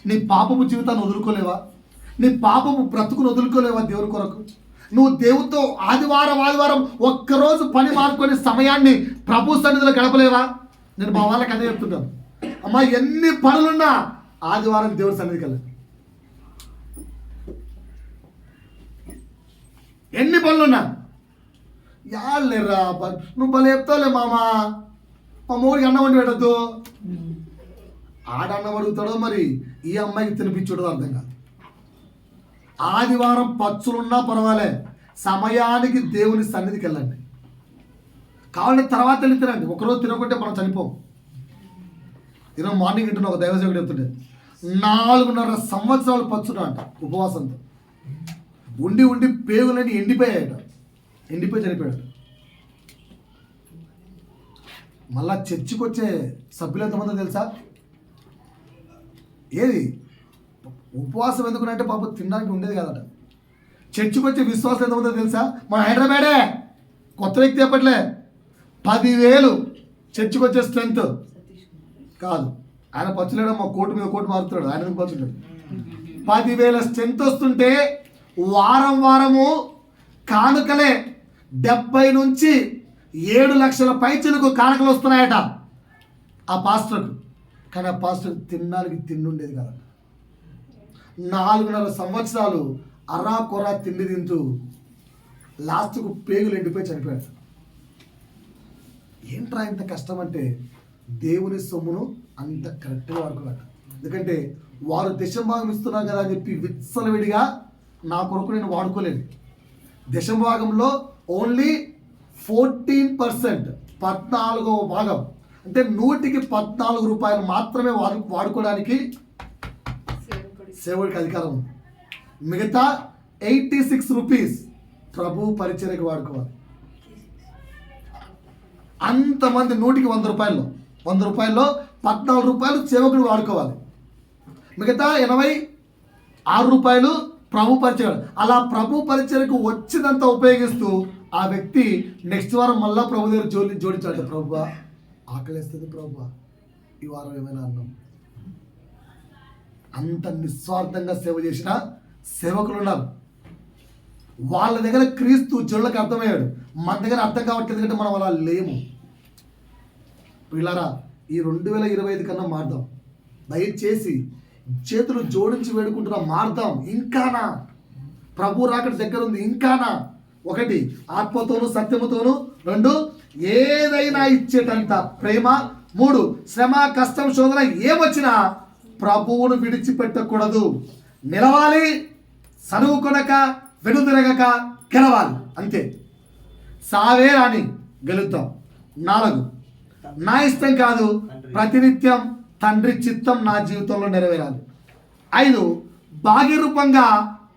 నీ పాపపు జీవితాన్ని వదులుకోలేవా? నీ పాపపు బ్రతుకును వదులుకోలేవా దేవుని కొరకు? నువ్వు దేవుడితో ఆదివారం ఒక్కరోజు పని మానుకొని సమయాన్ని ప్రభు సన్నిధిలో గడపలేవా? నేను మా వాళ్ళకి అదే చెప్తుంటాను, అమ్మా ఎన్ని పనులున్నా ఆదివారం దేవుడి సన్నిధికి వెళ్ళాలి. ఎన్ని పనులున్నా యాళ్ళేరా, నువ్వు భలే చెప్తావులే మామా, మా మూడికి అన్నం వండి పెట్టద్దు. ఆడన్నం అడుగుతాడో మరి ఈ అమ్మాయికి తినిపించడో అర్థం కాదు. ఆదివారం పచ్చులున్నా పర్వాలే, సమయానికి దేవుని సన్నిధికి వెళ్ళండి. కావాలంటే తర్వాత వెళ్ళి తినండి, ఒకరోజు తినకుంటే మనం చనిపోం. ఈరోజు మార్నింగ్ ఇంటున్న ఒక దైవసేవుడు చెప్తుంటే 4.5 సంవత్సరాలు పచ్చుడు అంట ఉపవాసంతో, ఉండి పేగులని ఎండిపోయి చనిపోయాడు. మళ్ళా చర్చికి వచ్చే సభ్యులు ఎంతమందో తెలుసా? ఏది ఉపవాసం ఎందుకునంటే పాప తినడానికి ఉండేది కదట. చర్చికి వచ్చే విశ్వాసం ఎంతమందో తెలుసా? మన హైదరాబాదే, కొత్త వ్యక్తి చెప్పట్లే, 10,000 చర్చికి వచ్చే స్ట్రెంత్ కాదు. ఆయన పచ్చులేడు, మా కోటు మీద కోటు మారుతున్నాడు, ఆయన ఎందుకు పచ్చులేడు? 10,000 స్ట్రెంత్ వస్తుంటే వారము కానుకలే 70 నుంచి 7 లక్షల పైచలకు కానుకలు వస్తున్నాయట ఆ పాస్టర్కు. కానీ ఆ పాస్టర్ తినడానికి తిండుండేది కదా. 4.5 సంవత్సరాలు అరా కొరా తిండి తింటూ లాస్ట్కు పేగులు ఎండిపోయి చనిపోయాడు. ఏంట్రా ఇంత కష్టం అంటే దేవుని సొమ్మును అంత కరెక్ట్గా వాడుకున్నాడు. ఎందుకంటే వారు దశమభాగం ఇస్తున్నారు కదా అని చెప్పి విచ్చలవిడిగా నా కొరకు నేను వాడుకోలేదు. దశమభాగంలో ఓన్లీ 14%, 14వ భాగం, అంటే 100కి 14 రూపాయలు మాత్రమే వాడుకోవడానికి సేవకుడికి అధికారం ఉంది. మిగతా 86 రూపీస్ ప్రభు పరిచర్యకి వాడుకోవాలి. అంతమంది 100కి 100 రూపాయల్లో 14 రూపాయలు సేవకుడు వాడుకోవాలి, మిగతా 86 రూపాయలు ప్రభు పరిచయం. అలా ప్రభు పరిచయకు వచ్చినంత ఉపయోగిస్తూ ఆ వ్యక్తి నెక్స్ట్ వారం మళ్ళా ప్రభు దగ్గర జోడించాడు. ప్రభువా ఆకలిస్తుంది, ప్రభువా ఈ వారం ఏమైనా అన్నాం. అంత నిస్వార్థంగా సేవ చేసిన సేవకులు ఉన్నారు. వాళ్ళ దగ్గర క్రీస్తు జనులకు అర్థమయ్యాడు. మన దగ్గర అర్థం కావట్లేదు, ఎందుకంటే మనం అలా లేము. పిల్లరా, ఈ 2025 కన్నా మారుదాం. దయచేసి చేతులు జోడించి వేడుకుంటున్నా, మారుదాం. ఇంకానా ప్రభు రాకడ దగ్గర ఉంది. ఇంకానా 1 ఆత్మతోను సత్యముతోను, 2 ఏదైనా ఇచ్చేటంత ప్రేమ, 3 శ్రమ కష్టం శోధన ఏమొచ్చినా ప్రభువును విడిచిపెట్టకూడదు. నిలవాలి, సనువుకొనక వెనుదిరగక గెలవాలి. అంతే. సావే రాని గెలుద్దాం. 4 నా ఇష్టం కాదు, ప్రతినిత్యం తండ్రి చిత్తం నా జీవితంలో నెరవేరాలి. 5 భాగ్యరూపంగా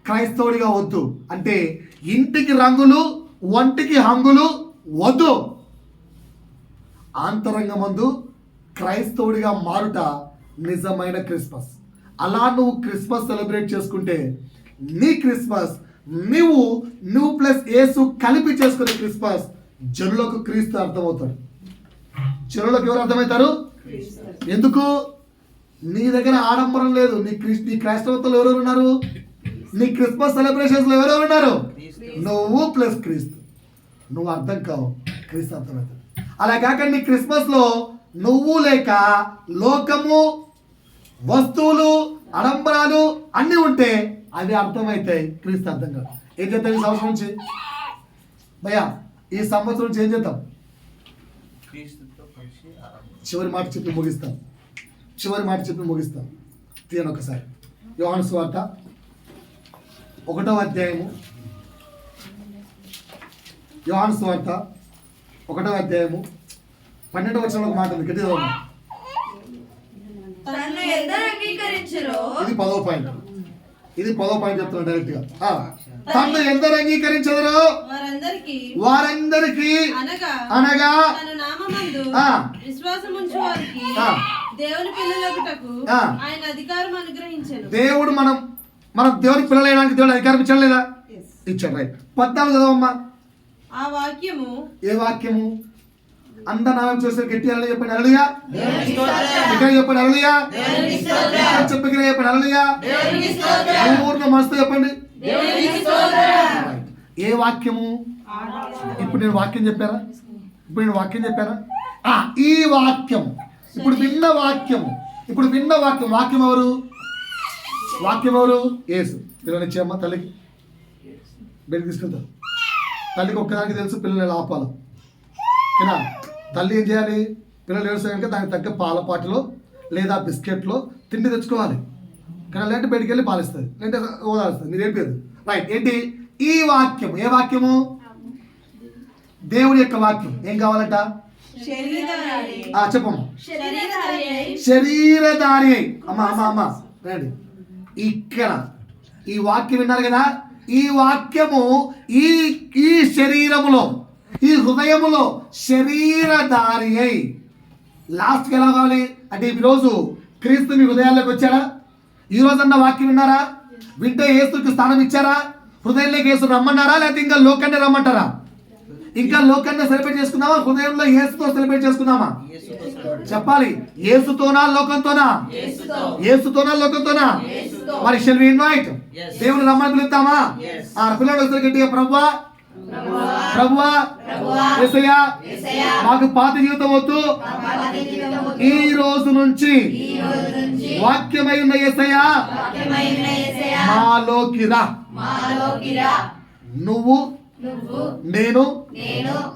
క్రైస్తవుడిగా వద్దు. అంటే ఇంటికి రంగులు ఒంటికి హంగులు వద్దు. ఆంతరంగమందు క్రైస్తవుడిగా మారుట నిజమైన క్రిస్మస్. అలా నువ్వు క్రిస్మస్ సెలబ్రేట్ చేసుకుంటే నీ క్రిస్మస్ నువ్వు ప్లస్ యేసు కలిపి చేసుకునే క్రిస్మస్. జనులకు క్రీస్తు అర్థమవుతాడు. జనులకు ఎవరు అర్థమవుతారు? ఎందుకు? నీ దగ్గర ఆడంబరం లేదు. నీ క్రైస్తవత్వంలో ఎవరెవరు ఉన్నారు? నీ క్రిస్మస్ సెలబ్రేషన్స్లో ఎవరెవరు ఉన్నారు? నువ్వు ప్లస్ క్రీస్తు. నువ్వు అర్థం కావు, క్రీస్తు అర్థమవుతాడు. అలా కాక నీ క్రిస్మస్లో నువ్వు లేక లోకము, వస్తువులు, ఆడంబరాలు అన్నీ ఉంటే అవి అర్థమవుతాయి, క్రీస్తు అర్థం కాదు. ఏం చేద్దాం ఈ సంవత్సరం నుంచి? భయ్యా ఈ సంవత్సరం నుంచి ఏం చేద్దాం? చివరి మాట చెప్పి ముగిస్తాం. తీయను ఒకసారి. యోహాను సువార్త 1వ అధ్యాయము. యోహాను సువార్త 1వ అధ్యాయము 12వ వచనంలో ఒక మాట ఉంది. గట్టిగా తన్ను ఎందరు అంగీకరించురో, ఇది 10వ పాయింట్. చెప్తున్నా డైరెక్ట్ గా. తన్ను ఎందరు అంగీకరించదరో వారందరికీ అనగా తన నామమందు విశ్వాసముంచు వారికి దేవుని పిల్లలగుటకు ఆయన అధికారం అనుగ్రహించెను. దేవుడు మనం దేవుని పిల్లలైనానికి దేవుడు అధికారం ఇచ్చాడు లేదా? ఇచ్చాడు. రైట్. 14 చదవమ్మా. ఆ వాక్యము. ఏ వాక్యము? అందరు నామం చూస్తే గట్టి అలా చెప్పండి, హల్లెలూయా. ఇక్కడ చెప్పండి, హల్లెలూయా. చెప్పిన చెప్పండి, హల్లెలూయా. పూర్ణ మనసుతో చెప్పండి. ఏ వాక్యము? ఇప్పుడు నేను వాక్యం చెప్పారా? ఈ వాక్యం ఇప్పుడు విన్న వాక్యం ఎవరు? యేసు. పిల్లనిచ్చేయమ్మా తల్లికి. బయటకు తీసుకెళ్తారు. తల్లికి ఒక్కదానికి తెలుసు పిల్లల్ని ఎలా ఆపాలో. ఓకేనా? తల్లి ఏం చేయాలి? పిల్లలు ఏడుస్తాయి కనుక దానికి తగ్గ పాల పాటలో లేదా బిస్కెట్లో తిండి తెచ్చుకోవాలి. కానీ లేదంటే బయటికి వెళ్ళి పాలిస్తుంది, లేదంటే ఓదారుస్తుంది. మీరు ఏడిపోయారు. రైట్. ఏంటి ఈ వాక్యం? ఏ వాక్యము? దేవుడి యొక్క వాక్యం. ఏం కావాలట? చెప్పమ్మా. శరీరధారి. అమ్మా రండి. ఇక్కడ ఈ వాక్యం విన్నారు కదా? ఈ వాక్యము ఈ శరీరములో, ఈ హృదయములో శరీరధారి అయి లాస్ట్కి ఎలా కావాలి అంటే, ఈరోజు క్రీస్తు మీ హృదయాల్లోకి వచ్చారా? ఈ రోజన్న వాక్యం విన్నారా? వింటే యేసుకి స్థానం ఇచ్చారా? హృదయంలోకి యేసు రమ్మన్నారా? లేకపోతే ఇంకా లోకాన్ని రమ్మంటారా? ఇంకా లోకాన్ని సెలబ్రేట్ చేసుకుందామా? హృదయంలో యేసుతో సెలబ్రేట్ చేసుకుందామా? చెప్పాలి. యేసుతోనా లోకంతోనా? మరి షల్ వి ఇన్వైట్? దేవుని రమ్మని పిలుస్తామా? పిల్లలు వస్తారు గట్టిగా, ప్రభువా యేసయ్యా మాకు పాత జీవితం వద్దు, ఈ రోజు నుంచి వాక్యమై ఉన్న యేసయ్యా మాలోకి రా. నువ్వు నేను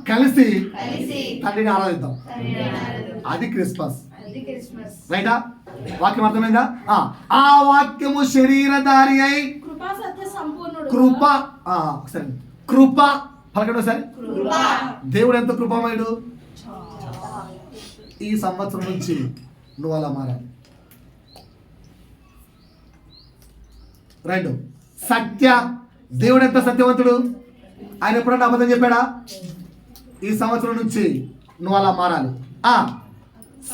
కలిసి తండ్రిని ఆరాధిద్దాం. అది క్రిస్మస్. రైటా? వాక్యం అర్థమైందా? ఆ వాక్యము శరీరధారి అయి కృప పలకండి ఒకసారి. దేవుడు ఎంత కృపామయుడు. ఈ సంవత్సరం నుంచి నువ్వు అలా మారాలి. 2 సత్య. దేవుడు ఎంత సత్యవంతుడు. ఆయన ఎప్పుడన్నా అబద్ధం చెప్పాడా? ఈ సంవత్సరం నుంచి నువ్వు అలా మారాలి.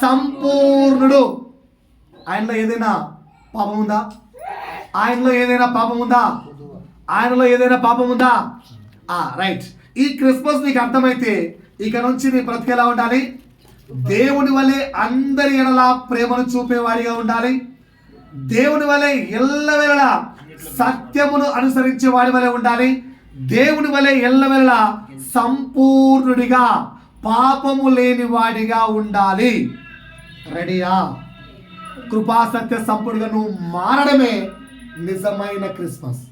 సంపూర్ణుడు. ఆయనలో ఏదైనా పాపం ఉందా? ఆయనలో ఏదైనా పాపం ఉందా? ఆయనలో ఏదైనా పాపం ఉందా? రైట్. ఈ క్రిస్మస్ నీకు అర్థమైతే ఇక నుంచి నీ బ్రతికి ఎలా ఉండాలి? దేవుని వలె అందరి ఎడల ప్రేమను చూపేవాడిగా ఉండాలి. దేవుని వలె ఎల్లవేళలా సత్యమును అనుసరించే వాడి వలె ఉండాలి. దేవుని వలె ఎల్లవేళలా సంపూర్ణుడిగా, పాపము లేని వాడిగా ఉండాలి. రెడీయా? కృపా సత్య సంపూర్ణంగా నువ్వు మారడమే నిజమైన క్రిస్మస్.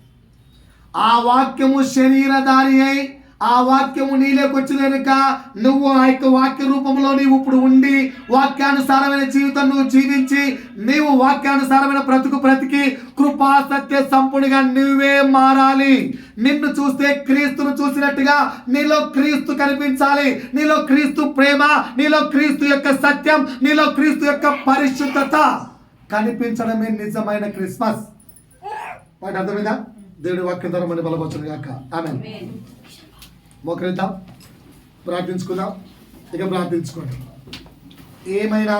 ఆ వాక్యము శరీరధారి అయి ఆ వాక్యము నీలోకి వచ్చిన కనుక నువ్వు ఆ యొక్క వాక్య రూపంలో నీవు ఇప్పుడు ఉండి వాక్యానుసారమైన జీవితం నువ్వు జీవించి నీవు వాక్యానుసారమైన బ్రతికి కృపా సత్య సంపూర్ణంగా నువ్వే మారాలి. నిన్ను చూస్తే క్రీస్తును చూసినట్టుగా నీలో క్రీస్తు కనిపించాలి. నీలో క్రీస్తు ప్రేమ, నీలో క్రీస్తు యొక్క సత్యం, నీలో క్రీస్తు యొక్క పరిశుద్ధత కనిపించడమే నిజమైన క్రిస్మస్. వాటి అర్థమైందా? దేవుడి వాక్యం ద్వారా మన బలపరచును గాక. ఆమేన్. మోకరిద్దాం, ప్రార్థించుకుందాం. ఇక ప్రార్థించుకోండి. ఏమైనా